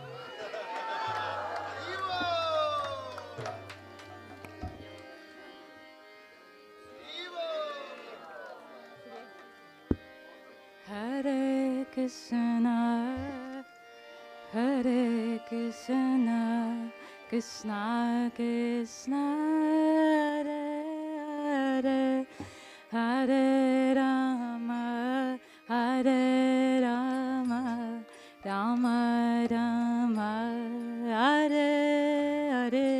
Hare Krishna, Hare Krishna, Krishna Krishna, Hare Hare, Hare Rama, Hare Rama, Rama Rama, Hare Hare.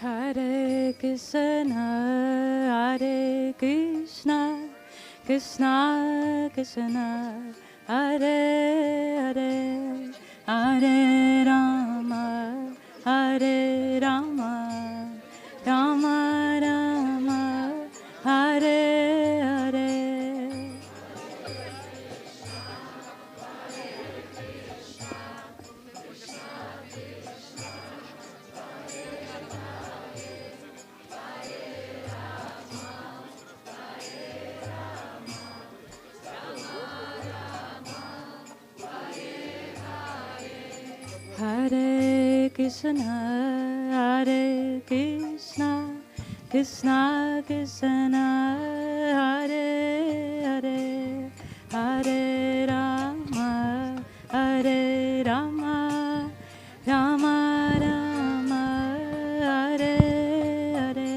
Hare Krishna, Hare Krishna, Krishna Krishna, Hare Hare, Hare Rama, Hare Rama, Rama Rama, Hare Hare. Hare Krishna, Hare Krishna, Krishna Krishna, Hare Hare, Hare Rama, Hare Rama, Rama Rama, Hare Hare.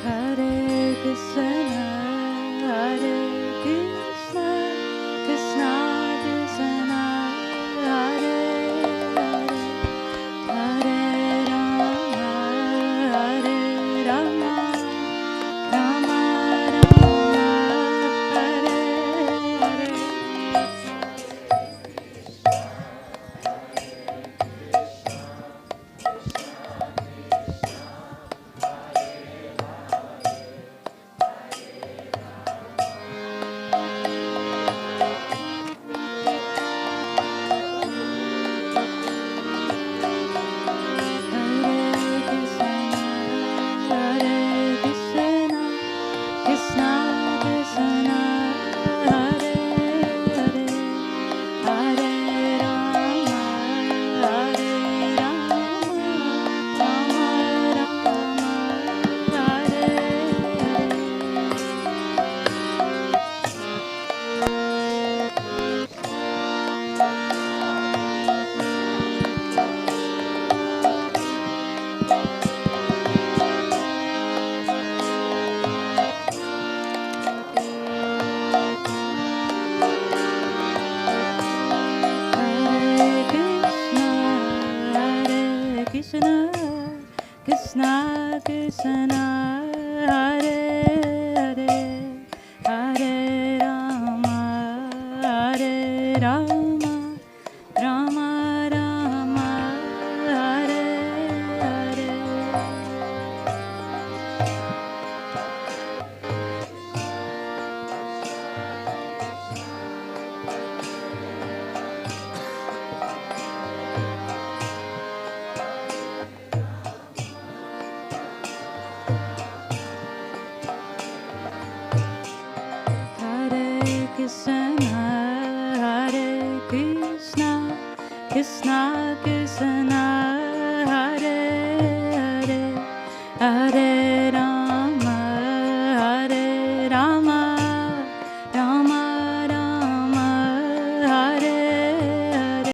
Hare Krishna, Hare Krishna, Krishna Krishna, Hare Hare, Hare Rama, Hare Rama, Rama Rama, Hare Hare. Krishna, Hare Krishna, Krishna Krishna, Hare Hare, Hare